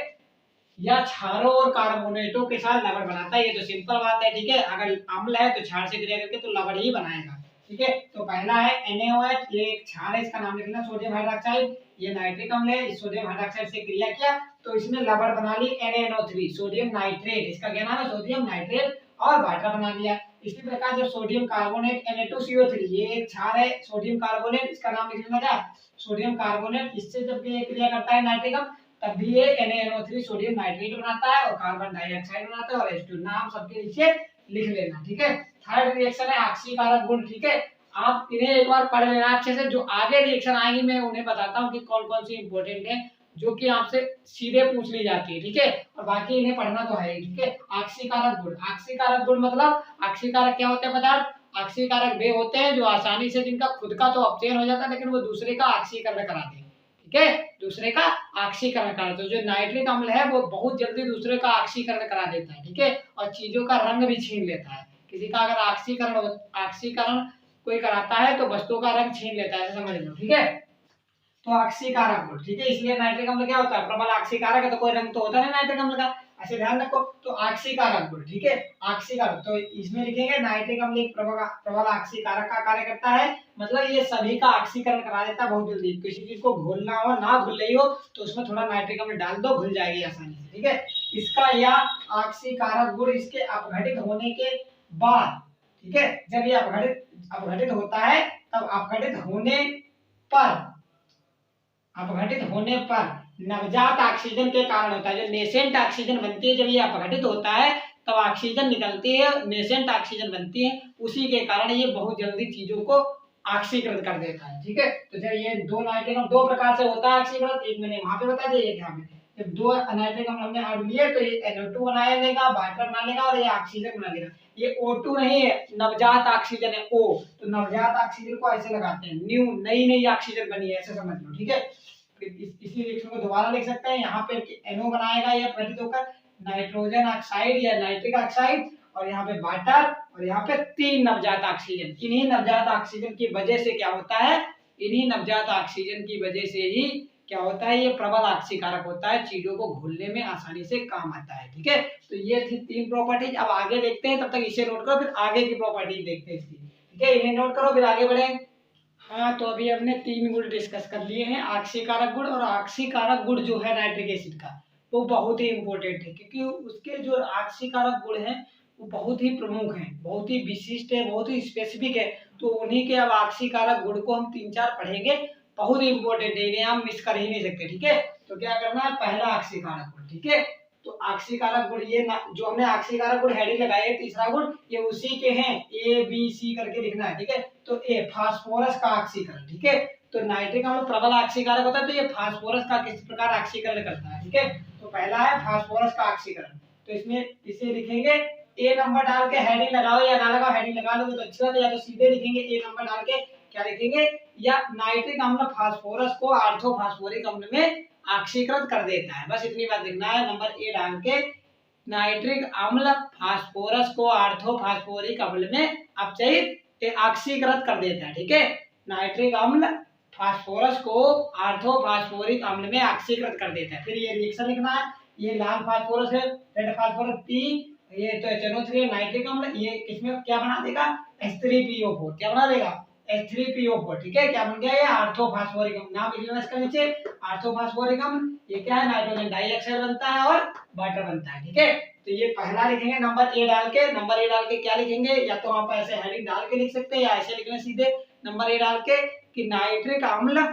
या क्षारों और कार्बोनेटों के साथ लवण बनाता है, ये तो सिंपल बात है, ठीक है। अगर अम्ल है तो क्षार से क्रिया करके तो लवण ही बनाएगा, ठीक है। तो पहला है NaOH, ये एक क्षार है, इसका नाम लिखना सोडियम हाइड्रोक्साइड। ये नाइट्रिक अम्ल है, इस सोडियम हाइड्रोक्साइड से क्रिया किया तो इसने लवण बना ली NaNO3, सोडियम नाइट्रेट, इसका क्या नाम है, सोडियम नाइट्रेट, और वाटर बना लिया। इसी प्रकार जब सोडियम कार्बोनेट Na2CO3, ये एक क्षार है सोडियम कार्बोनेट, इसका नाम लिख लेना क्या, सोडियम कार्बोनेट। इससे जब ये क्रिया करता है नाइट्रिक अम्ल, तब भी ये NaNO3 सोडियम नाइट्रेट बनाता है और कार्बन डाइऑक्साइड बनाता है, और H2 नाम सबके नीचे लिख लेना, ठीक है। थर्ड रिएक्शन है ऑक्सीकारक गुण, ठीक है। आप इन्हें एक बार पढ़ लेना अच्छे से, जो आगे रिएक्शन आएंगी मैं उन्हें बताता हूँ कि कौन कौन सी इंपॉर्टेंट है, जो कि आपसे सीधे पूछ ली जाती है, ठीक है। और बाकी इन्हें पढ़ना तो है, ठीक है। ऑक्सीकारक गुण, ऑक्सीकारक गुण मतलब ऑक्सीकारक क्या होते हैं पदार्थ, ऑक्सीकारक वे होते हैं जो आसानी से, जिनका खुद का तो अपचयन हो जाता है लेकिन वो दूसरे का ऑक्सीकरण कराते हैं, ठीक है, दूसरे का ऑक्सीकरण कराते हैं। जो नाइट्रिक अम्ल है वो बहुत जल्दी दूसरे का ऑक्सीकरण करा देता है, ठीक है, और चीजों का रंग भी छीन लेता है। किसी का अगर ऑक्सीकरण कोई कराता है तो वस्तुओं का रंग छीन लेता है, ऐसा समझ लो, ठीक है। तो ऑक्सीकारक गुण, ठीक है, इसलिए नाइट्रिक अम्ल क्या होता है, प्रबल ऑक्सीकारक है, तो कोई रंग तो होता नहीं नाइट्रिक अम्ल का, ऐसे ध्यान रखो। तो ऑक्सीकारक गुण, ठीक है, ऑक्सीकारक, तो इसमें लिखेंगे नाइट्रिक अम्ल एक प्रबल ऑक्सीकारक का कार्य करता है, मतलब ये सभी का ऑक्सीकरण करा देता है बहुत जल्दी। किसी चीज को घोलना हो, ना घुल रही हो, तो उसमें थोड़ा नाइट्रिक अम्ल डाल दो, घुल जाएगी आसानी से, ठीक है। इसका यह ऑक्सीकारक गुण इसके अपघटित होने के बाद, ठीक है, जब ये अपघटित होता है तब अपघटित होने पर नवजात ऑक्सीजन के कारण होता है। जो नेसेंट ऑक्सीजन बनती है, जब ये अपघटित होता है तब ऑक्सीजन निकलती है, नेसेंट ऑक्सीजन बनती है, उसी के कारण ये बहुत जल्दी चीजों को ऑक्सीकृत कर देता है। ठीक है, तो जब ये दो नाइट्रिक अम्ल दो प्रकार से होता है ऑक्सीकृत, एक मैंने वहां पे बता दिया, एक यहाँ पे। जब दो नाइट्रिक अम्ल हमने ऐड लिए तो ये NO2 बना लेगा, वाटर बना लेगा और ये ऑक्सीजन बना लेगा। ये O2 नहीं है, नवजात ऑक्सीजन है O। तो नवजात ऑक्सीजन को ऐसे लगाते हैं, न्यू नई ऑक्सीजन बनी है, ऐसे समझ लो। ठीक है, इसी रिएक्शन को दोबारा लिख सकते हैं। यहाँ पे NO बनाएगा या प्रतीत होकर नाइट्रोजन ऑक्साइड या नाइट्रिक ऑक्साइड, और यहाँ पे वाटर, और यहाँ पे 3 नवजात ऑक्सीजन। इन्हीं नवजात ऑक्सीजन की वजह से क्या होता है, इन्हीं नवजात ऑक्सीजन की वजह से ही क्या होता है, ये प्रबल ऑक्सीकारक होता है, चीजों को घुलने में आसानी से काम आता है। ठीक है, तो ये थी 3 प्रॉपर्टीज। अब आगे देखते हैं, तब तक इसे नोट करो, फिर आगे की प्रॉपर्टीज देखते हैं इसकी। ठीक है, इन्हें नोट करो, फिर आगे बढ़े। हाँ, तो अभी हमने 3 गुण डिस्कस कर लिए हैं, ऑक्सीकारक गुण। और ऑक्सीकारक गुण जो है नाइट्रिक एसिड का, वो बहुत ही इंपॉर्टेंट है, क्योंकि उसके जो ऑक्सीकारक गुण हैं वो बहुत ही प्रमुख हैं, बहुत ही विशिष्ट है, बहुत ही स्पेसिफिक है। तो उन्हीं के अब ऑक्सीकारक गुण को हम 3-4 पढ़ेंगे, बहुत ही इंपॉर्टेंट है, इन्हें हम मिस कर ही नहीं सकते। ठीक है, तो क्या करना है, पहला ऑक्सीकारक गुण। ठीक है, तो ऑक्सीकारक गुण ये जो हमने ऑक्सीकारक गुण हेडिंग लगाए, तीसरा गुण ये उसी के हैं, ABC करके लिखना है। ठीक है, तो ए फास्फोरस का ऑक्सीकरण। ठीक है, तो नाइट्रिक अम्ल प्रबल ऑक्सीकारक होता है, तो ये फास्फोरस का किस प्रकार ऑक्सीकरण करता है। ठीक है, तो पहला है फास्फोरस का ऑक्सीकरण। तो इसमें इसे लिखेंगे ए नंबर डाल के, हेडिंग लगाओ या ना लगाओ, हेडिंग लगा लोगे तो अच्छी बात है, या तो सीधे लिखेंगे ए नंबर डाल के। क्या लिखेंगे, या नाइट्रिक अम्ल फास्फोरस को ऑर्थोफॉस्फोरिक अम्ल में ऑक्सीकृत कर देता है, बस इतनी बात लिखना है। नंबर ए डाल के नाइट्रिक अम्ल फास्फोरस को ऑर्थोफॉस्फोरिक अम्ल में अपचयित ऑक्सीकृत कर देता है। ठीक है, नाइट्रिक अम्ल फास्फोरस को ऑर्थोफॉस्फोरिक अम्ल में ऑक्सीकृत कर देता है। फिर ये रिएक्शन लिखना है, ये लाल फास्फोरस है, रेड फास्फोरस P, ये तो HNO3 नाइट्रिक अम्ल, ये किसमें क्या बना देगा, H3PO4। क्या बना देगा, H3PO4। ठीक है, क्या बन गया, ये ऑर्थोफॉस्फोरिक अम्ल। नाम लिख लेना इसका नीचे, ऑर्थोफॉस्फोरिक अम्ल। ये क्या है, नाइट्रोजन डाइऑक्साइड बनता है और वाटर बनता है। ठीक है, तो ये पहला लिखेंगे नंबर ए डाल के। नंबर ए डाल के क्या लिखेंगे, या तो आप ऐसे हेडिंग डाल के लिख सकते हैं, या ऐसे लिखना सीधे नंबर ए डाल के कि नाइट्रिक अम्ल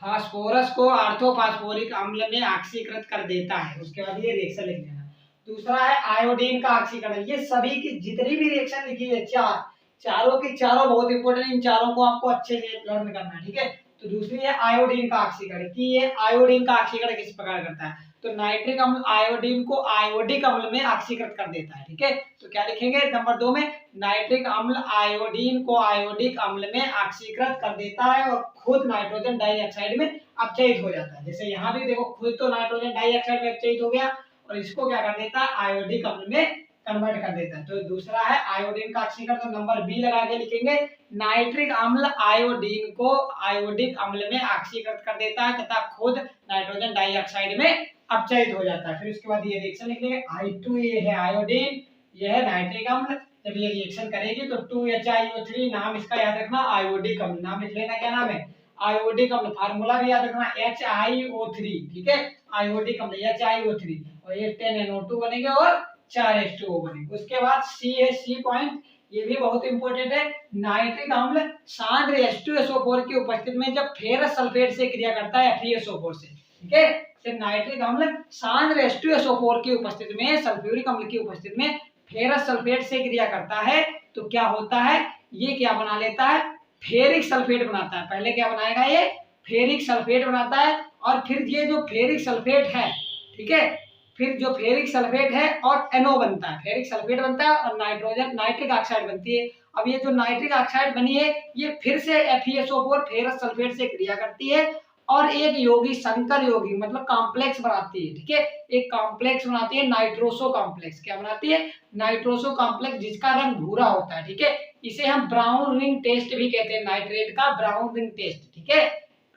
फास्फोरस को ऑर्थोफॉस्फोरिक अम्ल में ऑक्सीकृत कर देता है। उसके बाद ये रिएक्शन लिख लेना। दूसरा है आयोडीन का ऑक्सीकरण। ये सभी की जितनी भी रिएक्शन लिखी है, चारों की चारों बहुत इंपॉर्टेंट, इन चारों को आपको अच्छे से लर्न करना है। ठीक है, तो दूसरी है आयोडीन का ऑक्सीकरण, कि ये आयोडीन का ऑक्सीकरण किस प्रकार करता है, तो नाइट्रिक अम्ल आयोडीन को आयोडिक अम्ल में ऑक्सीकृत कर देता है। ठीक है, तो क्या लिखेंगे नंबर 2 में, नाइट्रिक अम्ल आयोडीन को आयोडिक अम्ल में ऑक्सीकृत कर देता है और खुद नाइट्रोजन डाइऑक्साइड में अपचयित हो जाता है। जैसे यहाँ भी देखो, खुद तो नाइट्रोजन डाइऑक्साइड में अपचयित हो गया और इसको क्या कर देता है, आयोडिक अम्ल में कन्वर्ट कर देता है। तो दूसरा है आयोडीन का ऑक्सीकरण, तो नंबर बी लगा के लिखेंगे, नाइट्रिक अम्ल आयोडीन को आयोडिक अम्ल में ऑक्सीकृत कर देता है तथा खुद नाइट्रोजन डाइऑक्साइड में अपचयित हो जाता है। फिर उसके बाद ये रिएक्शन लिखेंगे, I2 ये है आयोडीन, ये है नाइट्रिक अम्ल। जब ये रिएक्शन करेगी तो 2HiO3, नाम इसका याद रखना, आयोडिक अम्ल। नाम लिख लेना, क्या नाम है, आयोडिक अम्ल। फार्मूला भी याद रखना, HiO3। ठीक है, आयोडिक अम्ल HiO3, और ये 10NO2 बनेंगे और 4H2O बनेंगे। उसके बाद C है, C पॉइंट, ये भी बहुत इंपॉर्टेंट है। नाइट्रिक अम्ल सांद्र H2SO4 की उपस्थिति में जब फेरस सल्फेट से क्रिया करता है FeSO4 से। ठीक है, तो नाइट्रिक अम्ल सांद्र H2SO4 की उपस्थिति में, सल्फ्यूरिक अम्ल की उपस्थिति में फेरस सल्फेट से क्रिया करता है, तो क्या होता है, ये क्या बना लेता है, फेरिक सल्फेट बनाता है। पहले क्या बनाएगा, ये फेरिक सल्फेट बनाता है, और फिर ये जो फेरिक सल्फेट है, ठीक है, फिर जो फेरिक सल्फेट है और NO बनता है, फेरिक सल्फेट बनता है और नाइट्रिक ऑक्साइड बनती है। अब ये जो नाइट्रिक ऑक्साइड बनी है, ये फिर से FeSO4 फेरस सल्फेट से क्रिया करती है और एक यौगिक, संकर यौगिक मतलब कॉम्प्लेक्स बनाती है। ठीक है, एक कॉम्प्लेक्स बनाती है, नाइट्रोसो कॉम्प्लेक्स। क्या बनाती है, नाइट्रोसो कॉम्प्लेक्स, जिसका रंग भूरा होता है। ठीक है, इसे हम ब्राउन रिंग टेस्ट भी कहते हैं, नाइट्रेट का ब्राउन रिंग टेस्ट। ठीक है,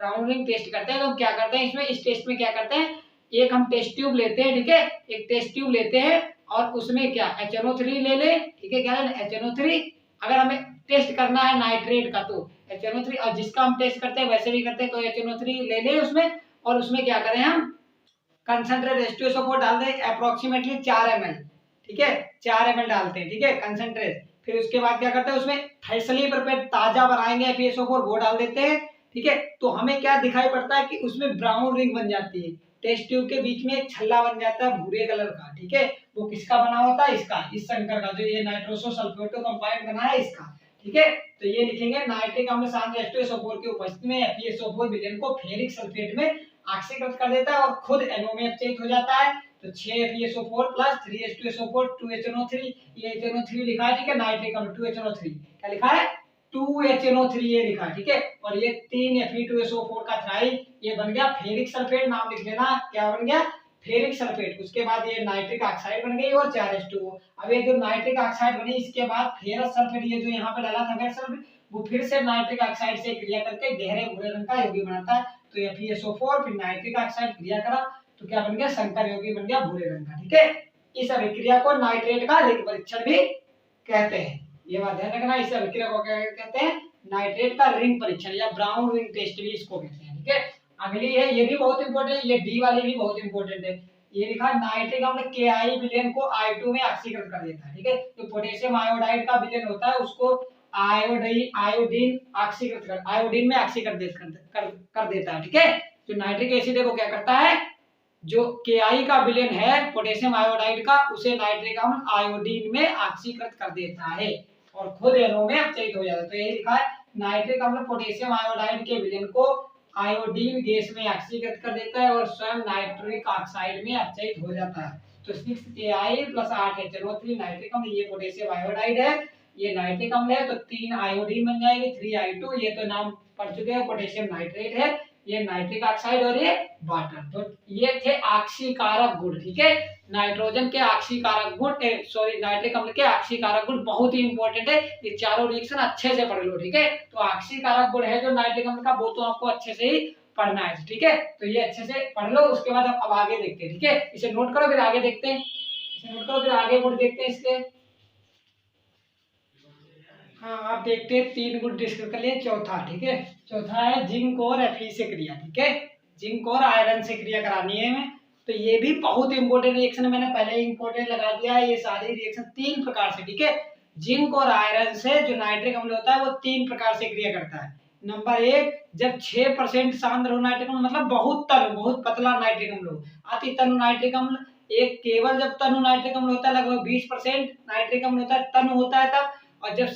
ब्राउन रिंग टेस्ट करते हैं। तो क्या करते हैं इसमें, इस टेस्ट में क्या करते हैं, एक हम टेस्ट ट्यूब लेते हैं। ठीक है, एक टेस्ट ट्यूब लेते हैं और उसमें क्या HNO3 ले ले। ठीक है, क्या लेना, HNO3। अगर हमें टेस्ट करना है नाइट्रेट का तो HNO3, और जिसका हम टेस्ट करते हैं वैसे भी करते हैं, तो HNO3 ले ले उसमें, और उसमें क्या करें हम, कंसंट्रेट H2SO4 डाल दें, अप्रोक्सीमेटली 4 ml। ठीक है, 4 ml डालते हैं। ठीक है, कंसंट्रेट। फिर उसके बाद क्या करते हैं, उसमें थैसली पर ताजा बनाएंगे FeSO4 वो डाल देते हैं। ठीक है, तो हमें क्या दिखाई पड़ता है कि उसमें ब्राउन रिंग बन जाती है, टेस्ट ट्यूब के बीच में एक छल्ला बन जाता है भूरे कलर का। ठीक है, वो किसका बना होता है, इसका, इस संकर का, जो ये नाइट्रोसो सल्फेटो कंपाउंड बना है इसका। ठीक है, तो ये लिखेंगे नाइट्रिक अम्ल सांद्र H2SO4 की उपस्थिति में FeSO4 विलयन को फेरिक सल्फेट में ऑक्सीकृत कर देता है और खुद NO में अपचयित हो जाता है। तो 6 FeSO4 प्लस 3H2SO4 2HNO3, ये HNO3 लिखा है। ठीक है, नाइट्रिक अम्ल 2HNO3 क्या लिखा है, 2HNO3 ये लिखा है। ठीक है, और ये 3 Fe2SO4 का थ्राई, ये बन गया फेरिक सल्फेट, नाम लिख लेना क्या बन गया, फेरिक सल्फेट। उसके बाद ये नाइट्रिक ऑक्साइड बन गई और 4H2O। अब ये जो नाइट्रिक ऑक्साइड बनी, इसके बाद फेरस सल्फेट, ये जो यहाँ पे डाला था फेरस सल्फेट, वो फिर से नाइट्रिक ऑक्साइड से क्रिया करके गहरे भूरे रंग का यौगिक बनाता है। तो ये FeSO4 फिर नाइट्रिक ऑक्साइड क्रिया करा तो क्या बन गया, संकर यौगिक बन गया भूरे रंग का। ठीक है, इस अभिक्रिया को नाइट्रेट का रिंग परीक्षण भी कहते हैं। ये बात ध्यान रखना, इस अभिक्रिया को क्या कहते हैं, नाइट्रेट का रिंग परीक्षण या ब्राउन रिंग टेस्ट भी इसको कहते हैं। ठीक है, अगली है, ये भी बहुत इंपॉर्टेंट है, ये डी वाली भी बहुत इंपॉर्टेंट है। ये लिखा नाइट्रिक अम्ल Ki विलयन को I2 में ऑक्सीकृत कर देता है। ठीक है, तो पोटेशियम आयोडाइड का विलयन होता है, उसको आयोडीन में ऑक्सीकृत कर देता है। ठीक है, तो नाइट्रिक एसिड वो क्या करता है, जो Ki का विलयन है पोटेशियम आयोडाइड का, उसे नाइट्रिक अम्ल आयोडीन में ऑक्सीकृत कर देता है और खुद NO में अपचयित हो जाता है। तो यही लिखा है, नाइट्रिक अम्ल पोटेशियम आयोडाइड के विलयन को आयोडीन गैस में ऑक्सीकृत कर देता है और स्वयं नाइट्रिक ऑक्साइड में अपचयित हो जाता है। तो 6 Ki प्लस 8 HNO3 नाइट्रिक अम्ल, ये पोटेशियम आयोडाइड है, ये नाइट्रिक अम्ल है, तो 3 आयोडीन बन जाएगी, 3I2, ये तो नाम पढ़ चुके हैं, पोटेशियम नाइट्रेट है, ये नाइट्रिक ऑक्साइड और ये वाटर। तो ये थे ऑक्सीकारक गुण। ठीक है, नाइट्रोजन के ऑक्सीकारक गुण, सॉरी नाइट्रिक अम्ल के ऑक्सीकारक गुण बहुत ही इंपॉर्टेंट है, ये चारों रिएक्शन अच्छे से पढ़ लो। ठीक है, तो ऑक्सीकारक गुण है जो नाइट्रिक अम्ल का, वो तो आपको अच्छे से ही पढ़ना है। ठीक है, तो ये अच्छे से पढ़ लो, उसके बाद अब आगे देखते हैं। ठीक है, इसे नोट करो फिर आगे देखते हैं, इसे नोट करो फिर आगे गुण देखते हैं इसके। हाँ, आप देखते हैं 3 गुण डिस्कस कर लिए, चौथा। ठीक है, चौथा है जिंक और Fe से क्रिया। ठीक है, जिंक और आयरन से क्रिया करानी है हमें, तो ये भी बहुत इंपॉर्टेंट रिएक्शन है, मैंने पहले ही इंपॉर्टेंट लगा दिया है। ये सारी रिएक्शन 3 प्रकार से, ठीक है, जिंक और आयरन से जो नाइट्रिक अम्ल होता है वो 3 प्रकार से क्रिया करता है। नंबर 1, जब 6% सांद्र हो नाइट्रिक अम्ल, मतलब बहुत तनु, बहुत पतला नाइट्रिक अम्ल हो, अति तनु नाइट्रिक अम्ल। एक केवल जब तनु नाइट्रिक अम्ल होता है लगभग 20% नाइट्रिक अम्ल होता है, तनु होता है तब। और जब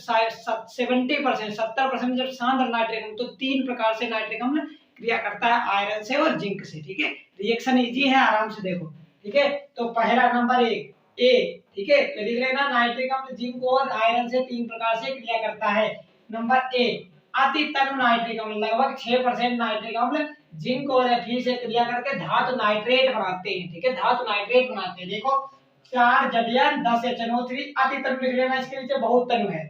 70% जब सांद्र नाइट्रिक अम्ल, तो 3 प्रकार से नाइट्रिक अम्ल क्रिया करता है आयरन से और जिंक से। ठीक है, रिएक्शन इजी है, आराम से देखो। ठीक है, तो पहला नंबर 1 ए। ठीक है, तो लिख लेना नाइट्रिक अम्ल जिंक और आयरन से 3 प्रकार से क्रिया करता है। नंबर ए, अति तनु नाइट्रिक अम्ल, लगभग 6% नाइट्रिक अम्ल जिंक और Fe से क्रिया करके धातु नाइट्रेट बनाते हैं। ठीक है, धातु नाइट्रेट बनाते हैं। देखो 4 जलियन 10 HNO3, अति तनु लिख लेना, इसके नीचे बहुत तनु है,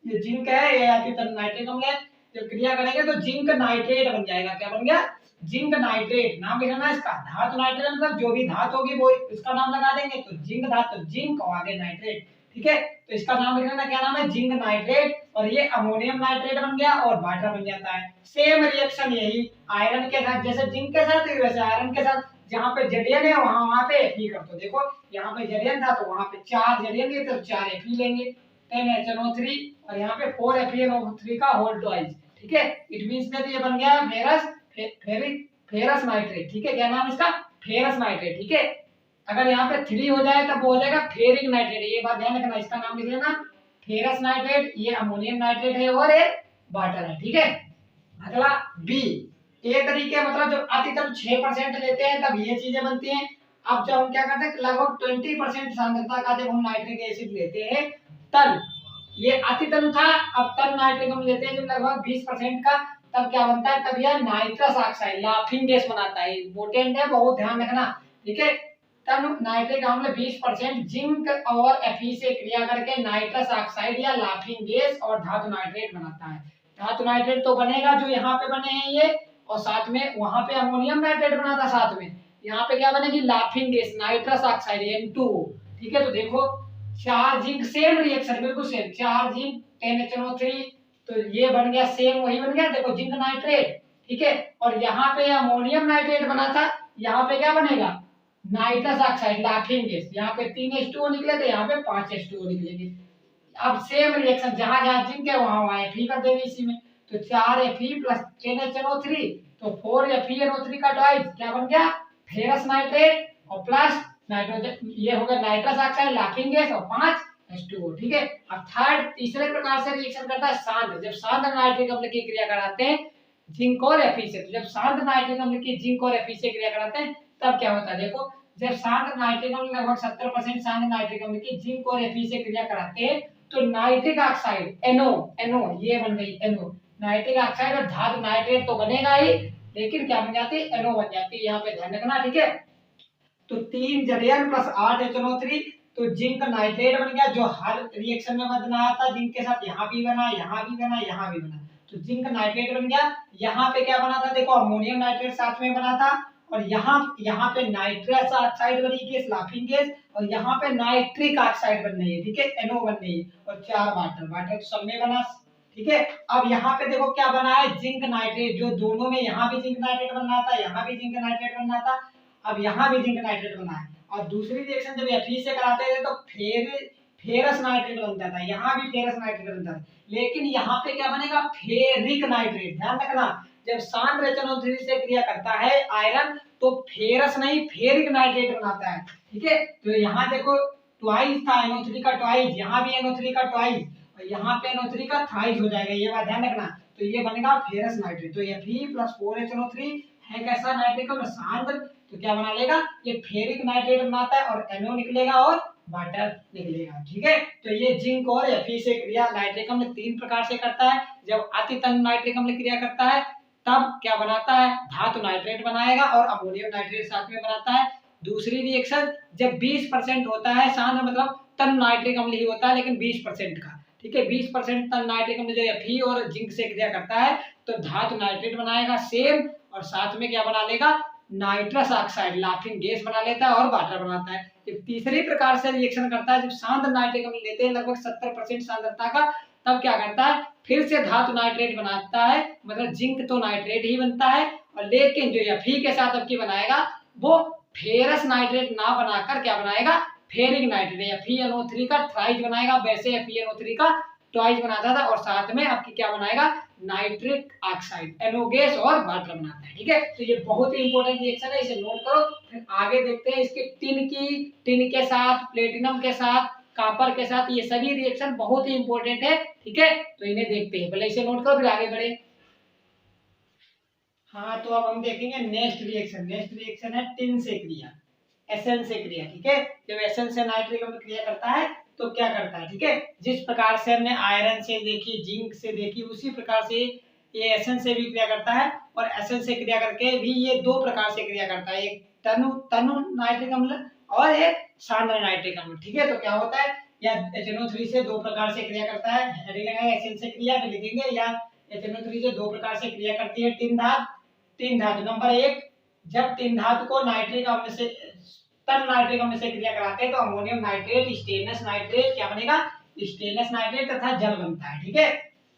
ये जिंक है, ये अति तनु नाइट्रिक अम्ल है। जब क्रिया करेंगे तो जिंक नाइट्रेट बन जाएगा। क्या बन गया, जिंक नाइट्रेट। नाम लिख लेना इसका, धातु नाइट्रेट मतलब जो भी धातु होगी वो इसका नाम लगा देंगे, तो जिंक धातु, जिंक और आगे नाइट्रेट। ठीक है, तो इसका नाम लिख लेना, क्या नाम है, जिंक नाइट्रेट। और ये अमोनियम नाइट्रेट बन गया और वाटर बन जाता है। सेम रिएक्शन यही आयरन के साथ, जैसे जिंक के साथ वैसे आयरन के साथ, जहां पे जलियन है वहां पे Fe कर दो। देखो यहाँ पे जलियन था तो वहां पे 4 जलियन है तो 4 Fe लेंगे, 10 HNO3 और यहाँ पे 4 FeNO3 का होल ट्वाइस। ठीक है, इट मींस दैट ये बन गया फेरस नाइट्रेट। ठीक है, क्या नाम इसका, फेरस नाइट्रेट। ठीक है, अगर यहाँ पे 3 हो जाए तब वो हो जाएगा फेरिक नाइट्रेट। ये बात ध्यान रखना, इसका नाम लिख लेना फेरस नाइट्रेट, ये अमोनियम नाइट्रेट है और ये वाटर है। ठीक है, अगला बी। ए तरीके मतलब जब अति तनु 6% लेते हैं तब ये चीजें बनती हैं। अब जब हम क्या करते हैं, लगभग 20% सांद्रता का जब हम नाइट्रिक एसिड लेते हैं तब, ये अति तनु था, अब तन नाइट्रिक अम्ल लेते हैं जब लगभग 20% का, तब क्या बनता है, तब यह नाइट्रस ऑक्साइड लाफिंग गैस बनाता है। इंपॉर्टेंट है, बहुत ध्यान रखना। ठीक है, तब नाइट्रिक अम्ल 20% जिंक और Fe से क्रिया करके नाइट्रस ऑक्साइड या लाफिंग गैस और धातु नाइट्रेट बनाता है। धातु नाइट्रेट तो बनेगा जो यहाँ पे बने हैं ये, और साथ में वहां पे अमोनियम नाइट्रेट बना था, साथ में यहाँ पे क्या बनेगी, laughing gas nitrous oxide N2O। ठीक है, तो देखो 4 जिंक, सेम रिएक्शन बिल्कुल सेम, 4 जिंक 10 HNO3, तो ये बन गया सेम वही बन गया, देखो जिंक नाइट्रेट। ठीक है, और यहाँ पे अमोनियम नाइट्रेट बना था, यहाँ पे क्या बनेगा, नाइट्रस ऑक्साइड लाफिंग गैस। यहाँ पे 3 H2O निकले थे, यहाँ पे 5 H2O निकलेंगे। अब सेम रिएक्शन जहां जहां जिंक है वहां वहां Fe कर देंगे इसी में, तो 4Fe प्लस NaCnO3, तो 4FeNO3 का ट्वाइस क्या बन गया फेरस नाइट्रेट और प्लस नाइट्रोजन, ये हो गया नाइट्रस ऑक्साइड लाफिंग गैस और 5 H2O। ठीक है, अब थर्ड तीसरे प्रकार से रिएक्शन करता है सांद्र, जब सांद्र नाइट्रिक अम्ल की क्रिया कराते हैं जिंक और Fe से, तो जब सांद्र नाइट्रिक अम्ल की जिंक और Fe से क्रिया कराते हैं तब क्या होता है, देखो जब सांद्र नाइट्रिक अम्ल लगभग 70% सांद्र नाइट्रिक अम्ल की जिंक और Fe से क्रिया कराते हैं तो नाइट्रिक ऑक्साइड NO ये बन गई NO, नाइट्रिक ऑक्साइड और धातु नाइट्रेट तो बनेगा ही, लेकिन क्या बन जाती है NO बन जाती है, यहाँ पे ध्यान रखना। ठीक है, तो 3 Zn प्लस 8 HNO3, तो जिंक नाइट्रेट बन गया जो हर रिएक्शन में बनाया था जिंक के साथ, यहाँ भी बना यहाँ भी बना यहाँ भी बना, तो जिंक नाइट्रेट बन गया। यहाँ पे क्या बना था, देखो अमोनियम नाइट्रेट साथ में बना था, और यहाँ पे नाइट्रस ऑक्साइड बनी गैस लाफिंग गैस, और यहाँ पे नाइट्रिक ऑक्साइड बन रही है। ठीक है, NO बन रही है, और 4 वाटर तो सब में बना। ठीक है, अब यहाँ पे देखो क्या बना है जिंक नाइट्रेट, जो दोनों में यहाँ भी जिंक नाइट्रेट बनना था यहाँ भी जिंक नाइट्रेट बनना था, अब यहाँ भी जिंक नाइट्रेट बना है। और दूसरी रिएक्शन जब Fe से कराते थे तो फेरस नाइट्रेट बनता था, यहाँ भी फेरस नाइट्रेट बनता था, लेकिन यहाँ पे क्या बनेगा फेरिक नाइट्रेट। ध्यान रखना, जब सांद्र HNO3 से क्रिया करता है आयरन तो फेरस नहीं फेरिक नाइट्रेट बनाता है। ठीक है, तो यहाँ देखो ट्वाइस था NO3 का ट्वाइस, यहाँ भी NO3 का ट्वाइस, और यहाँ पे NO3 का थ्राइस हो जाएगा, ये बात ध्यान रखना, तो ये बनेगा फेरस नाइट्रेट। तो Fe प्लस 4HNO3 है कैसा नाइट्रिक अम्ल सांद्र, तो क्या बना लेगा ये फेरिक नाइट्रेट बनाता है, और NO निकलेगा और वाटर निकलेगा। ठीक है, तो ये जिंक और Fe से क्रिया नाइट्रिक अम्ल 3 प्रकार से करता है। जब अति तन्य नाइट्रिक अम्ल क्रिया करता है तब क्या बनाता है धातु नाइट्रेट बनाएगा और अमोनियम नाइट्रेट साथ में बनाता है। दूसरी रिएक्शन जब 20% होता है सांद्र मतलब तन्य नाइट्रिक अम्ल ही होता है लेकिन 20% का। ठीक है, 20% तन्य नाइट्रिक अम्ल जो Fe और जिंक से क्रिया करता है तो धातु नाइट्रेट बनाएगा सेम, और साथ में क्या बना लेगा नाइट्रस ऑक्साइड लाफिंग गैस बना लेता है और वाटर बनाता है। जब तीसरी प्रकार से रिएक्शन करता है जब सांद्र नाइट्रिक अम्ल लेते हैं लगभग 70% सांद्रता का, तब क्या करता है फिर से धातु नाइट्रेट बनाता है, मतलब जिंक तो नाइट्रेट ही बनता है, और लेकिन जो Fe के साथ अब की बनाएगा वो फेरस नाइट्रेट ना बनाकर क्या बनाएगा फेरिक नाइट्रेट FeNO3 का थ्राइस बनाएगा, वैसे FeNO3 का ट्वाइस बनाता था, और साथ में आपकी क्या बनाएगा नाइट्रिक ऑक्साइड NO गैस और वाटर बनाता है। ठीक है, तो ये बहुत ही इंपॉर्टेंट रिएक्शन है, इसे नोट करो। फिर आगे देखते हैं इसके टिन के साथ प्लेटिनम के साथ कॉपर के साथ, ये सभी रिएक्शन बहुत ही इंपॉर्टेंट है। ठीक है, तो इन्हें देखते हैं, पहले इसे नोट करो फिर आगे बढ़े। हाँ, तो अब हम देखेंगे नेक्स्ट रिएक्शन है टिन से क्रिया, एसएन से क्रिया। ठीक है, जब एसएन से नाइट्रिक अम्ल क्रिया करता है तो क्या करता है, ठीक है, जिस प्रकार से हमने आयरन से देखी जिंक से देखी उसी प्रकार से ये एसएन से भी क्रिया करता है, और एसएन से क्रिया करके भी ये 2 प्रकार से क्रिया करता है, एक तनु नाइट्रिक अम्ल और एक सांद्र नाइट्रिक अम्ल। ठीक है, तो क्या होता है या HNO3 से 2 प्रकार से क्रिया करता है, हेडिंग लगाएंगे एसएन से क्रिया में लिखेंगे, या HNO3 से 2 प्रकार से क्रिया करती है टिन धातु। नंबर 1, जब टिन धातु को नाइट्रिक अम्ल से तन नाइट्रिक अम्ल से क्रिया कराते हैं तो अमोनियम नाइट्रेट स्टेनलेस नाइट्रेट क्या बनेगा स्टेनलेस नाइट्रेट तथा जल बनता है। ठीक है,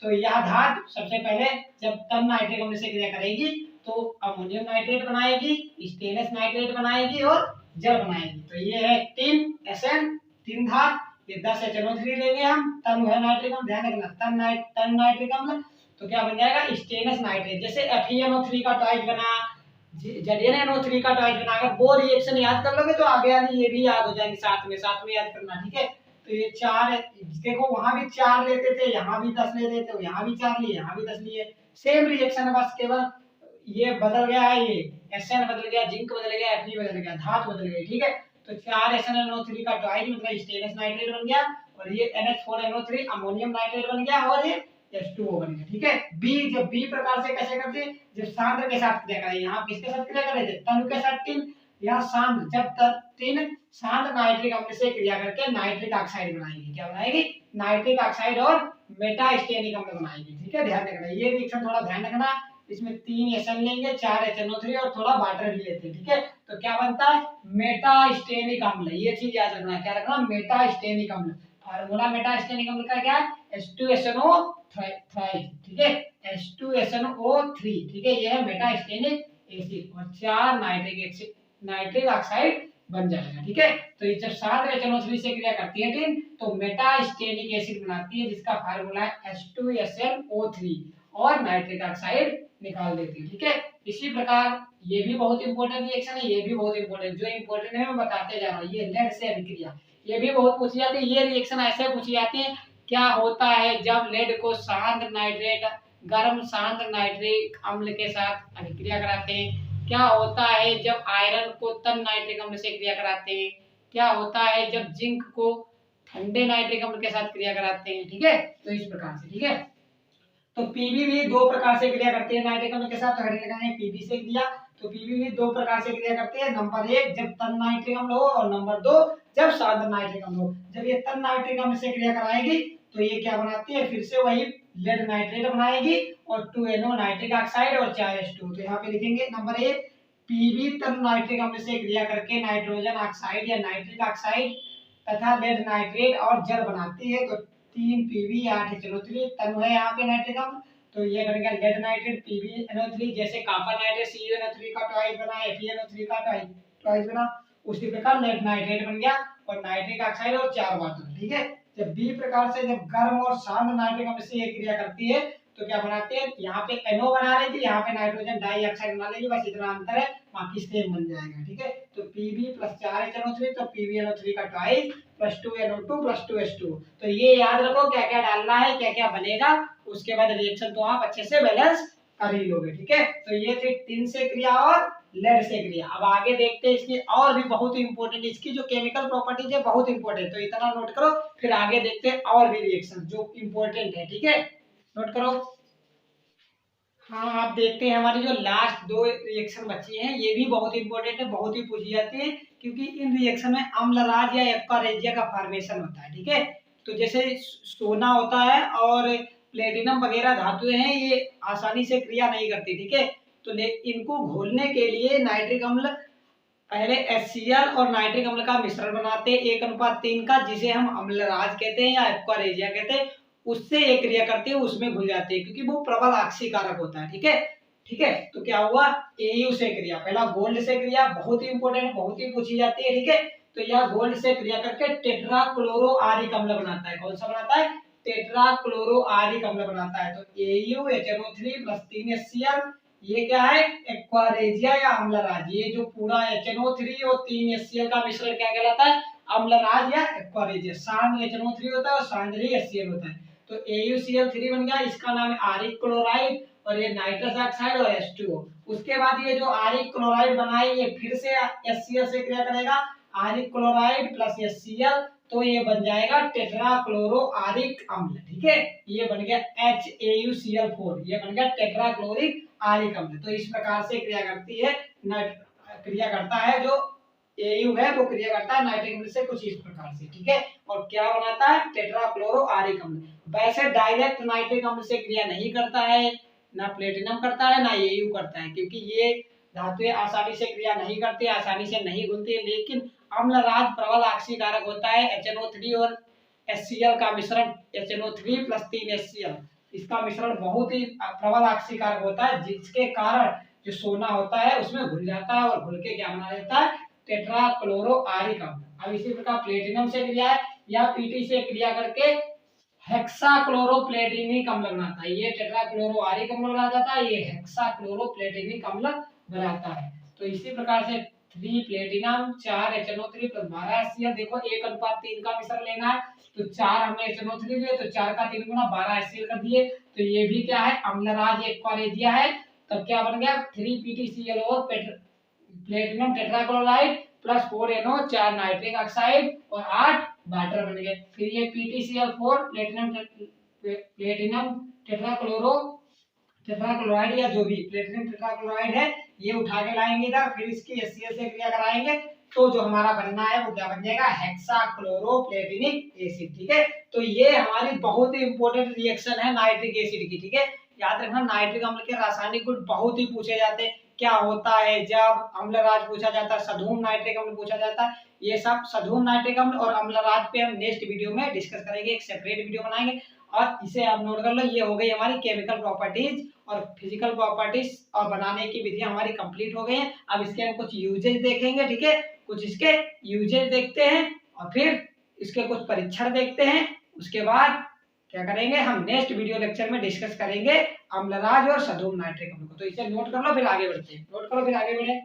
तो यह धातु सबसे पहले जब तन नाइट्रिक अम्ल से क्रिया करेगी तो अमोनियम नाइट्रेट बनाएगी, स्टेनलेस नाइट्रेट बनाएगी और जल बनाएगी। तो ये है टिन एसएन तीन धातु, ये 10 HNO3 लेंगे हम, तन है नाइट्रिक अम्ल, ध्यान रखना तन नाइट्रिक अम्ल, तो क्या बन जाएगा स्टेनलेस नाइट्रेट। जैसे FeNO3 का ट्वाइस बना, ZnNO3 का ट्वाइस बना, अगर वो रिएक्शन याद कर लोगे तो आगे वाली ये भी याद हो जाएंगे, साथ में याद करना। ठीक है, तो ये 4 देखो वहां भी 4 लेते थे, यहाँ भी 10 ले लेते हो, यहाँ भी 4 लिए यहाँ भी 10 लिए, सेम रिएक्शन है, बस केवल ये बदल गया है, ये एसएन बदल गया, जिंक बदल गया, Fe बदल गया, धातु बदल गई। ठीक है, तो 4 SnNO3 का ट्वाइस मतलब स्टेनलेस नाइट्रेट बन गया, और ये NH4NO3 अमोनियम नाइट्रेट बन गया, और ये H2O बन गया। ठीक है, जब बी प्रकार से कैसे करते हैं, जब सांद्र के साथ क्रिया करें, यहाँ किसके साथ क्रिया कर रहे थे तनु के साथ टिन, यहाँ सांद्र जब टिन सांद्र नाइट्रिक अम्ल से क्रिया करके नाइट्रिक ऑक्साइड बनाएगी, क्या बनाएगी नाइट्रिक ऑक्साइड और मेटा स्टेनिक अम्ल बनाएगी। ठीक है, ध्यान रखना, ये रिएक्शन थोड़ा ध्यान रखना, इसमें 3 SN लेंगे, 4 HNO3 और थोड़ा वाटर भी लेते हैं। ठीक है, तो क्या बनता है मेटा स्टेनिक अम्ल, ये चीज याद रखना, क्या रखना मेटा स्टेनिक अम्ल। फार्मूला मेटा स्टेनिक अम्ल का क्या है H2SNO3। ठीक है, H2SNO3। ठीक है, ये है मेटा स्टेनिक एसिड, और 4 नाइट्रिक ऑक्साइड बन जाएगा। ठीक है, तो ये जब सात HNO3 से क्रिया करती है टिन तो मेटास्टेनिक एसिड बनाती है जिसका फार्मूला है H2SnO3 और नाइट्रिक ऑक्साइड निकाल देती है। ठीक है, इसी प्रकार ये भी बहुत इंपॉर्टेंट रिएक्शन है, ये भी बहुत इंपॉर्टेंट, जो इंपॉर्टेंट है मैं बताते जा रहा हूँ। ये लेड से अभिक्रिया, ये भी बहुत पूछी जाती है। ये रिएक्शन ऐसे पूछी जाती है, क्या होता है जब लेड को शांत नाइट्रेट गर्म शांत नाइट्रिक अम्ल के साथ अभिक्रिया कराते हैं, क्या होता है जब आयरन को तन नाइट्रिक अम्ल से क्रिया कराते हैं, क्या होता है जब जिंक को ठंडे नाइट्रिक अम्ल के साथ क्रिया कराते हैं। ठीक है, तो इस प्रकार से। ठीक है, तो पीबी भी दो प्रकार से क्रिया करती है नाइट्रिक अम्ल के साथ, तो हेडिंग लगाएंगे पीबी से क्रिया। तो पीबी भी दो प्रकार से क्रिया करती है, नंबर 1 जब तन नाइट्रिक अम्ल हो और नंबर 2 जब शांत नाइट्रिक अम्ल हो। जब ये तन नाइट्रिक अम्ल से क्रिया कराएगी तो ये क्या बनाती है, फिर से वही लेड नाइट्रेट बनाएगी और 2NO नाइट्रिक ऑक्साइड और 4H2। तो यहाँ पे लिखेंगे नंबर 1 पीबी तन नाइट्रिक अम्ल से क्रिया करके नाइट्रोजन ऑक्साइड या नाइट्रिक ऑक्साइड तथा लेड नाइट्रेट और जल बनाती है। तो 3 पीबी 8 HNO3 तन है यहाँ पे नाइट्रिक अम्ल, तो ये बन गया लेड नाइट्रेट PbNO3, जैसे कॉपर नाइट्रेट CuNO3 का ट्वाइस बना, FeNO3 का ट्वाइस बना, उसी प्रकार लेड नाइट्रेट बन गया और नाइट्रिक ऑक्साइड और 4 वाटर। ठीक है, जब बी प्रकार से जब गर्म और शांत नाइट्रिक अम्ल से ये क्रिया करती है तो क्या बनाते हैं, यहाँ पे NO बना रही थी, यहाँ पे नाइट्रोजन डाइऑक्साइड बना लेगी, बस इतना अंतर है, बाकी सेम बन जाएगा। ठीक है, तो Pb + 4HNO3 तो PbNO3 का ट्वाइस +2NO2 +2H2। तो ये याद रखो क्या क्या डालना है, क्या क्या बनेगा, उसके बाद रिएक्शन तो आप अच्छे से बैलेंस कर ही लोगे। ठीक है, तो ये थी टिन से क्रिया और लेड से क्रिया। अब आगे देखते हैं इसकी और भी बहुत इंपॉर्टेंट, इसकी जो केमिकल प्रॉपर्टीज है बहुत इंपॉर्टेंट, तो इतना नोट करो, फिर आगे देखते हैं और भी रिएक्शन जो इंपॉर्टेंट है। ठीक है, नोट करो। हाँ, आप देखते हैं हमारी जो लास्ट दो रिएक्शन बची हैं, ये भी बहुत इंपॉर्टेंट है, बहुत ही पूछी जाती है, क्योंकि इन रिएक्शन में अम्लराज या एक्वारेजिया का फॉर्मेशन होता है। ठीक है, तो जैसे सोना होता है और प्लेटिनम वगैरह धातुएं हैं, ये आसानी से क्रिया नहीं करती। ठीक है, तो इनको घोलने के लिए नाइट्रिक अम्ल पहले HCl और नाइट्रिक अम्ल का मिश्रण बनाते हैं 1:3 का, जिसे हम अम्लराज कहते हैं या एक्वारेजिया कहते हैं, उससे ये क्रिया करते हैं, उसमें घुल जाते हैं क्योंकि वो प्रबल ऑक्सीकारक होता है। ठीक है, ठीक है, तो क्या हुआ, AU से क्रिया, पहला गोल्ड से क्रिया, बहुत ही इंपॉर्टेंट, बहुत ही पूछी जाती है। ठीक है, तो यह गोल्ड से क्रिया करके टेट्राक्लोरोआरिक अम्ल बनाता है। कौन सा बनाता है, टेट्राक्लोरोआरिक अम्ल बनाता है। तो AU HNO3 + 3HCl, ये क्या है, एक्वारेजिया या अम्लराज। ये जो पूरा HNO3 और 3HCl का मिश्रण क्या कहलाता है, अम्लराज या एक्वारेजिया। सांद्र HNO3 होता है और सांद्र ही HCl होता है। तो AuCl3 बन गया, इसका नाम है आरिक क्लोराइड, और ये नाइट्रस ऑक्साइड और H2O। उसके बाद ये जो आरिक क्लोराइड बनाए ये फिर से HCl से क्रिया करेगा, आरिक क्लोराइड + HCl, तो ये बन जाएगा टेट्राक्लोरोआरिक अम्ल। ठीक है, ये बन गया HAuCl4, ये बन गया टेट्राक्लोरिक आरिक अम्ल। तो इस प्रकार से क्रिया करती है, क्रिया करता है जो AU है, वो क्रिया करता है नाइट्रिक अम्ल से कुछ इस प्रकार से। ठीक है, और क्या बनाता है, टेट्राक्लोरोआरिक अम्ल। वैसे डायरेक्ट नाइट्रिक अम्ल से क्रिया नहीं करता है, ना प्लेटिनम करता है ना AU करता है, क्योंकि ये धातुएं आसानी से क्रिया नहीं करती, आसानी से नहीं घुलती। लेकिन अम्लराज प्रबल ऑक्सीकारक होता है, HNO3 और HCl का मिश्रण, HNO3 + 3HCl, इसका मिश्रण बहुत ही प्रबल ऑक्सीकारक होता है, जिसके कारण जो सोना होता है उसमें घुल जाता है और घुल के क्या बना देता है, टेट्राक्लोरोआरिक अम्ल। अब इसी प्रकार प्लेटिनम से क्रिया है, या PT से क्रिया करके हेक्साक्लोरोप्लेटिनिक अम्ल बनाता है। ये टेट्राक्लोरोआरिक अम्ल बना जाता है, ये हेक्साक्लोरोप्लेटिनिक अम्ल बनाता है। तो इसी प्रकार से 3 प्लेटिनम 4 HNO3 + 12 HCl, देखो 1:3 का मिश्रण लेना है, तो 4 हमने HNO3 लिए तो 4 का 3 गुना 12 HCl कर दिए। तो ये भी क्या है, अम्लराज एक्वारेजिया है। तब क्या बन गया, 3 PtCl और platinum tetrachloride + 4NO 4 nitric oxide और 8 वाटर बन गए। फिर ये PtCl4 प्लेटिनम टेट्राक्लोराइड या जो भी प्लेटिनम टेट्राक्लोराइड है, ये उठा के लाएंगे इधर, फिर इसकी HCl से क्रिया कराएंगे, तो जो हमारा बनना है वो क्या बन जाएगा, हेक्साक्लोरोप्लेटिनिक एसिड। ठीक है, तो ये हमारी बहुत ही इंपॉर्टेंट रिएक्शन है नाइट्रिक एसिड की। ठीक है, याद रखना नाइट्रिक अम्ल के रासायनिक गुण बहुत ही पूछे जाते हैं। क्या होता है जब अम्लराज पूछा जाता है, सधूम नाइट्रिक अम्ल पूछा जाता है, ये सब सधूम नाइट्रिक अम्ल और अम्लराज पे हम नेक्स्ट वीडियो में डिस्कस करेंगे, एक सेपरेट वीडियो बनाएंगे। और इसे आप नोट कर लो, ये हो गई हमारी केमिकल प्रॉपर्टीज और फिजिकल प्रॉपर्टीज और बनाने की विधियां हमारी कंप्लीट हो गई हैं। अब इसके हम कुछ यूजेज देखेंगे। ठीक है, कुछ इसके यूजेज देखते हैं और फिर इसके कुछ परीक्षण देखते हैं। उसके बाद क्या करेंगे, हम नेक्स्ट वीडियो लेक्चर में डिस्कस करेंगे अम्लराज और सधूम नाइट्रिक अम्ल को। तो इसे नोट कर लो, फिर आगे बढ़ते हैं। नोट करो फिर आगे बढ़े।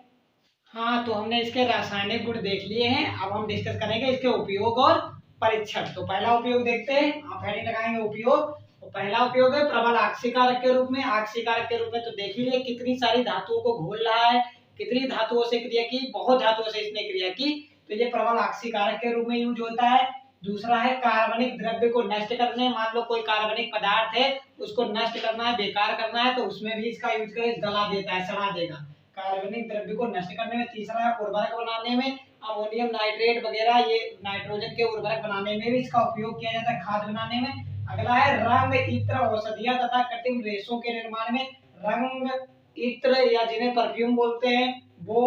हाँ, तो हमने इसके रासायनिक गुण देख लिए हैं। अब हम डिस्कस करेंगे इसके उपयोग और परीक्षण। तो पहला उपयोग देखते हैं, आप हेडिंग लगाएंगे उपयोग। तो पहला उपयोग है प्रबल आक्सीकारक के रूप में। आक्सीकारक के रूप में तो देख लीजिए कितनी सारी धातुओं को घोल रहा है, कितनी धातुओं से क्रिया की, बहुत धातुओं से इसने क्रिया की, तो ये प्रबल आक्सीकारक के रूप में यूज होता है। दूसरा है कार्बनिक द्रव्य को नष्ट करने। मान लो कोई कार्बनिक पदार्थ है, उसको नष्ट करना है, बेकार करना है, तो उसमें भी इसका यूज करें, गला देता है, सड़ा देगा, कार्बनिक द्रव्य को नष्ट करने में। तीसरा है उर्वरक बनाने में, अमोनियम नाइट्रेट वगैरह, ये नाइट्रोजन के उर्वरक बनाने में भी इसका उपयोग किया जाता है, खाद बनाने में। अगला है रंग, इत्र, औषधियां तथा कृत्रिम रेशों के निर्माण में। रंग, इत्र या जिन्हें परफ्यूम बोलते हैं, वो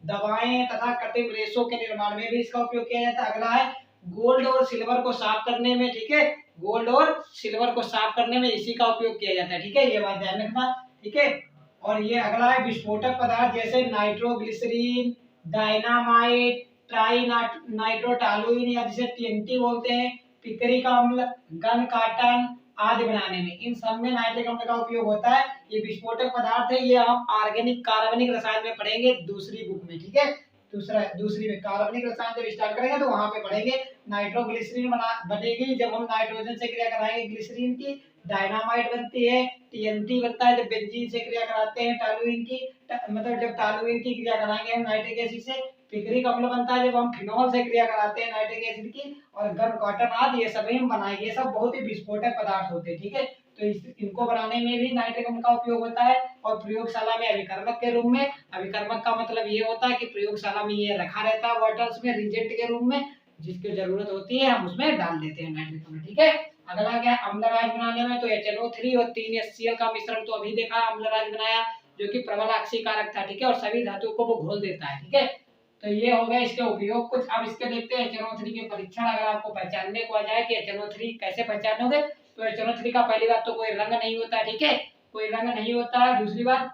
दवाएं तथा कृत्रिम रेशों के निर्माण में भी इसका उपयोग किया जाता है। अगला है गोल्ड और सिल्वर को साफ करने में। ठीक है, गोल्ड और सिल्वर को साफ करने में इसी का उपयोग किया जाता है। ठीक है, ये बात ध्यान रखना। ठीक है, और ये अगला है विस्फोटक पदार्थ जैसे नाइट्रोग्लिसरीन, डायनामाइट, ट्राई नाइट्रोटॉलुइन या जिसे टीएनटी बोलते हैं, पिपरिक अम्ल, गन काटन आदि बनाने में, इन सब में नाइट्रिक अम्ल का उपयोग होता है। ये विस्फोटक पदार्थ है, ये हम ऑर्गेनिक कार्बनिक रसायन में पढ़ेंगे दूसरी बुक में। ठीक है, दूसरी में कार्बनिक रसायन जब स्टार्ट करेंगे तो वहां पे पढ़ेंगे। नाइट्रोग्लिसरीन बनेगी जब हम नाइट्रोजन से क्रिया कराएंगे ग्लिसरीन की। डायनामाइट बनती है, टीएनटी बनता है जब बेंजीन से क्रिया कराते हैं टॉलुइन की, मतलब जब टॉलुइन की क्रिया कराएंगे हम नाइट्रिक एसिड से। पिपरिक अम्ल बनता है जब हम फिनॉल से क्रिया कराते हैं नाइट्रिक एसिड की। और गन कॉटन आदि ये सभी हम बनाएंगे, ये सब बहुत ही विस्फोटक पदार्थ होते हैं। ठीक है, तो इनको बनाने में भी नाइट्रिक अम्ल का उपयोग होता है। और प्रयोगशाला में अभिकर्मक के रूप में, अभिकर्मक का मतलब ये होता है कि प्रयोगशाला में ये रखा रहता है बॉटल्स में रिजेंट के रूप में, जिसकी जरूरत होती है हम उसमें डाल देते हैं नाइट्रिक अम्ल। ठीक है, अगला क्या है अम्लराज बनाने में, तो HNO3 और 3 HCl का मिश्रण तो अभी देखा अम्लराज बनाया, जो कि प्रबल आक्सीकारक था। ठीक है, और सभी धातुओं को वो घोल देता है। ठीक है, तो ये हो गया इसके उपयोग कुछ। अब इसके देखते हैं HNO3 के परीक्षण। अगर आपको पहचानने को आ जाए कि HNO3 कैसे पहचानोगे, तो HNO3 का पहली बात तो कोई रंग नहीं होता है। ठीक है, कोई रंग नहीं होता है। दूसरी बात,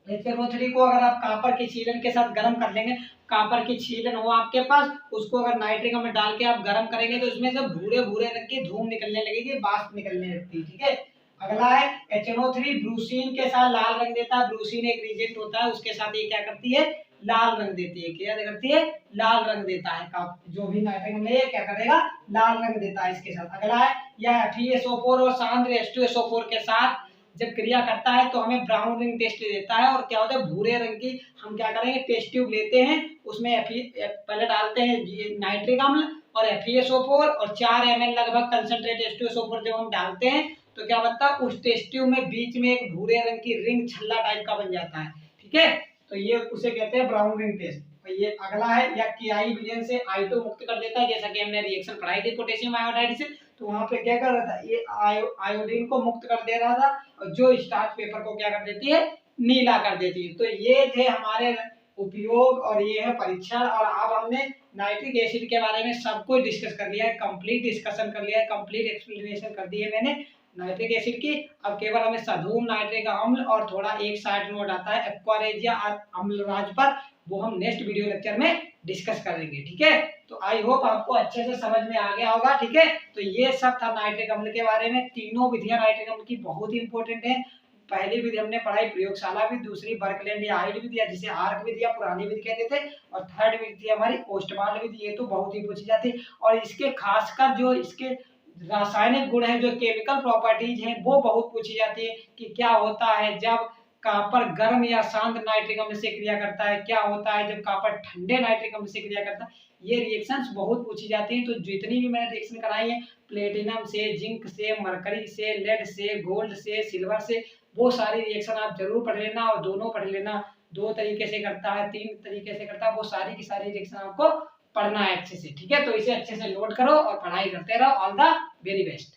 HNO3 को अगर आप कापर के छीलन के साथ गर्म कर लेंगे, कापर की छीलन हो आपके पास, उसको अगर नाइट्रिक में डाल के आप गर्म करेंगे तो इसमें से भूरे भूरे रंग की धूम निकलने लगेगी, वाष्प निकलने लगती है। ठीक है, अगला है HNO3 ब्रूसीन के साथ लाल रंग देता है। ब्रूसीन एक रिएजेंट होता है, उसके साथ ये क्या करती है, लाल रंग देती है। क्या करती है, लाल रंग देता है। जो भी नाइट्रिक अम्ल है क्या करेगा, लाल रंग देता है इसके साथ। अगला है यह FeSO4 और सांद्र H2SO4 के साथ जब क्रिया करता है तो हमें ब्राउन रिंग टेस्ट देता है। और क्या होता है, भूरे रंग की हम क्या करेंगे, टेस्ट ट्यूब लेते हैं, उसमें पहले डालते हैं नाइट्रिक अम्ल और FeSO4 और 4 ml लगभग कंसंट्रेट H2SO4 जब हम डालते हैं तो क्या बनता है, उस टेस्ट ट्यूब में बीच में एक भूरे रंग की रिंग छल्ला टाइप का बन जाता है। ठीक है, तो ये उसे कहते हैं ब्राउन रिंग टेस्ट। ये अगला है या KI विलयन से I2 मुक्त कर देता है, जैसा कि हमने रिएक्शन पढ़ाई थी पोटेशियम आयोडाइड से, तो वहां पे क्या कर रहा था, ये आयोडीन को मुक्त कर दे रहा था, और जो स्टार्च पेपर को क्या कर देती है, नीला कर देती है। तो ये थे हमारे उपयोग और ये है परीक्षण। और अब हमने नाइट्रिक एसिड के बारे में सब कुछ डिस्कस कर लिया है, कंप्लीट डिस्कशन कर लिया है, कंप्लीट एक्सप्लेनेशन कर दी है मैंने नाइट्रिक एसिड की। अब केवल हमें सधूम नाइट्रिक अम्ल और थोड़ा एक साइड नोट आता है एक्वारेजिया अम्लराज पर, वो हम नेक्स्ट वीडियो लेक्चर में डिस्कस करेंगे। ठीक है, तो आई होप आपको अच्छे से समझ में आ गया होगा। ठीक है, तो ये सब था नाइट्रिक अम्ल के बारे में। तीनों विधियां नाइट्रिक अम्ल की बहुत ही इंपॉर्टेंट है। पहली विधि हमने पढ़ाई प्रयोगशाला विधि, दूसरी बर्कलैंड या हाइड विधि जिसे आर्क विधि या पुरानी विधि कहते थे, और थर्ड विधि हमारी ओस्टमार्ड विधि। ये तो बहुत ही पूछी जाती है, और इसके खासकर जो इसके रासायनिक गुण है, जो केमिकल प्रॉपर्टीज हैं, वो बहुत पूछी जाती है कि क्या होता है जब कॉपर गर्म या शांत नाइट्रिक अम्ल से क्रिया करता है, क्या होता है जब कॉपर ठंडे नाइट्रिक अम्ल से क्रिया करता है। ये रिएक्शंस बहुत पूछी जाती हैं। तो जितनी भी मैंने रिएक्शन कराई है, प्लेटिनम से, जिंक से, मरकरी से, लेड से, गोल्ड से, सिल्वर से, वो सारी रिएक्शन आप जरूर पढ़ लेना। और दोनों पढ़ लेना, 2 तरीके से करता है, 3 तरीके से करता है, वो सारी की सारी रिएक्शन आपको पढ़ना है अच्छे से। ठीक है, तो इसे अच्छे से नोट करो और पढ़ाई करते रहो। All the very best.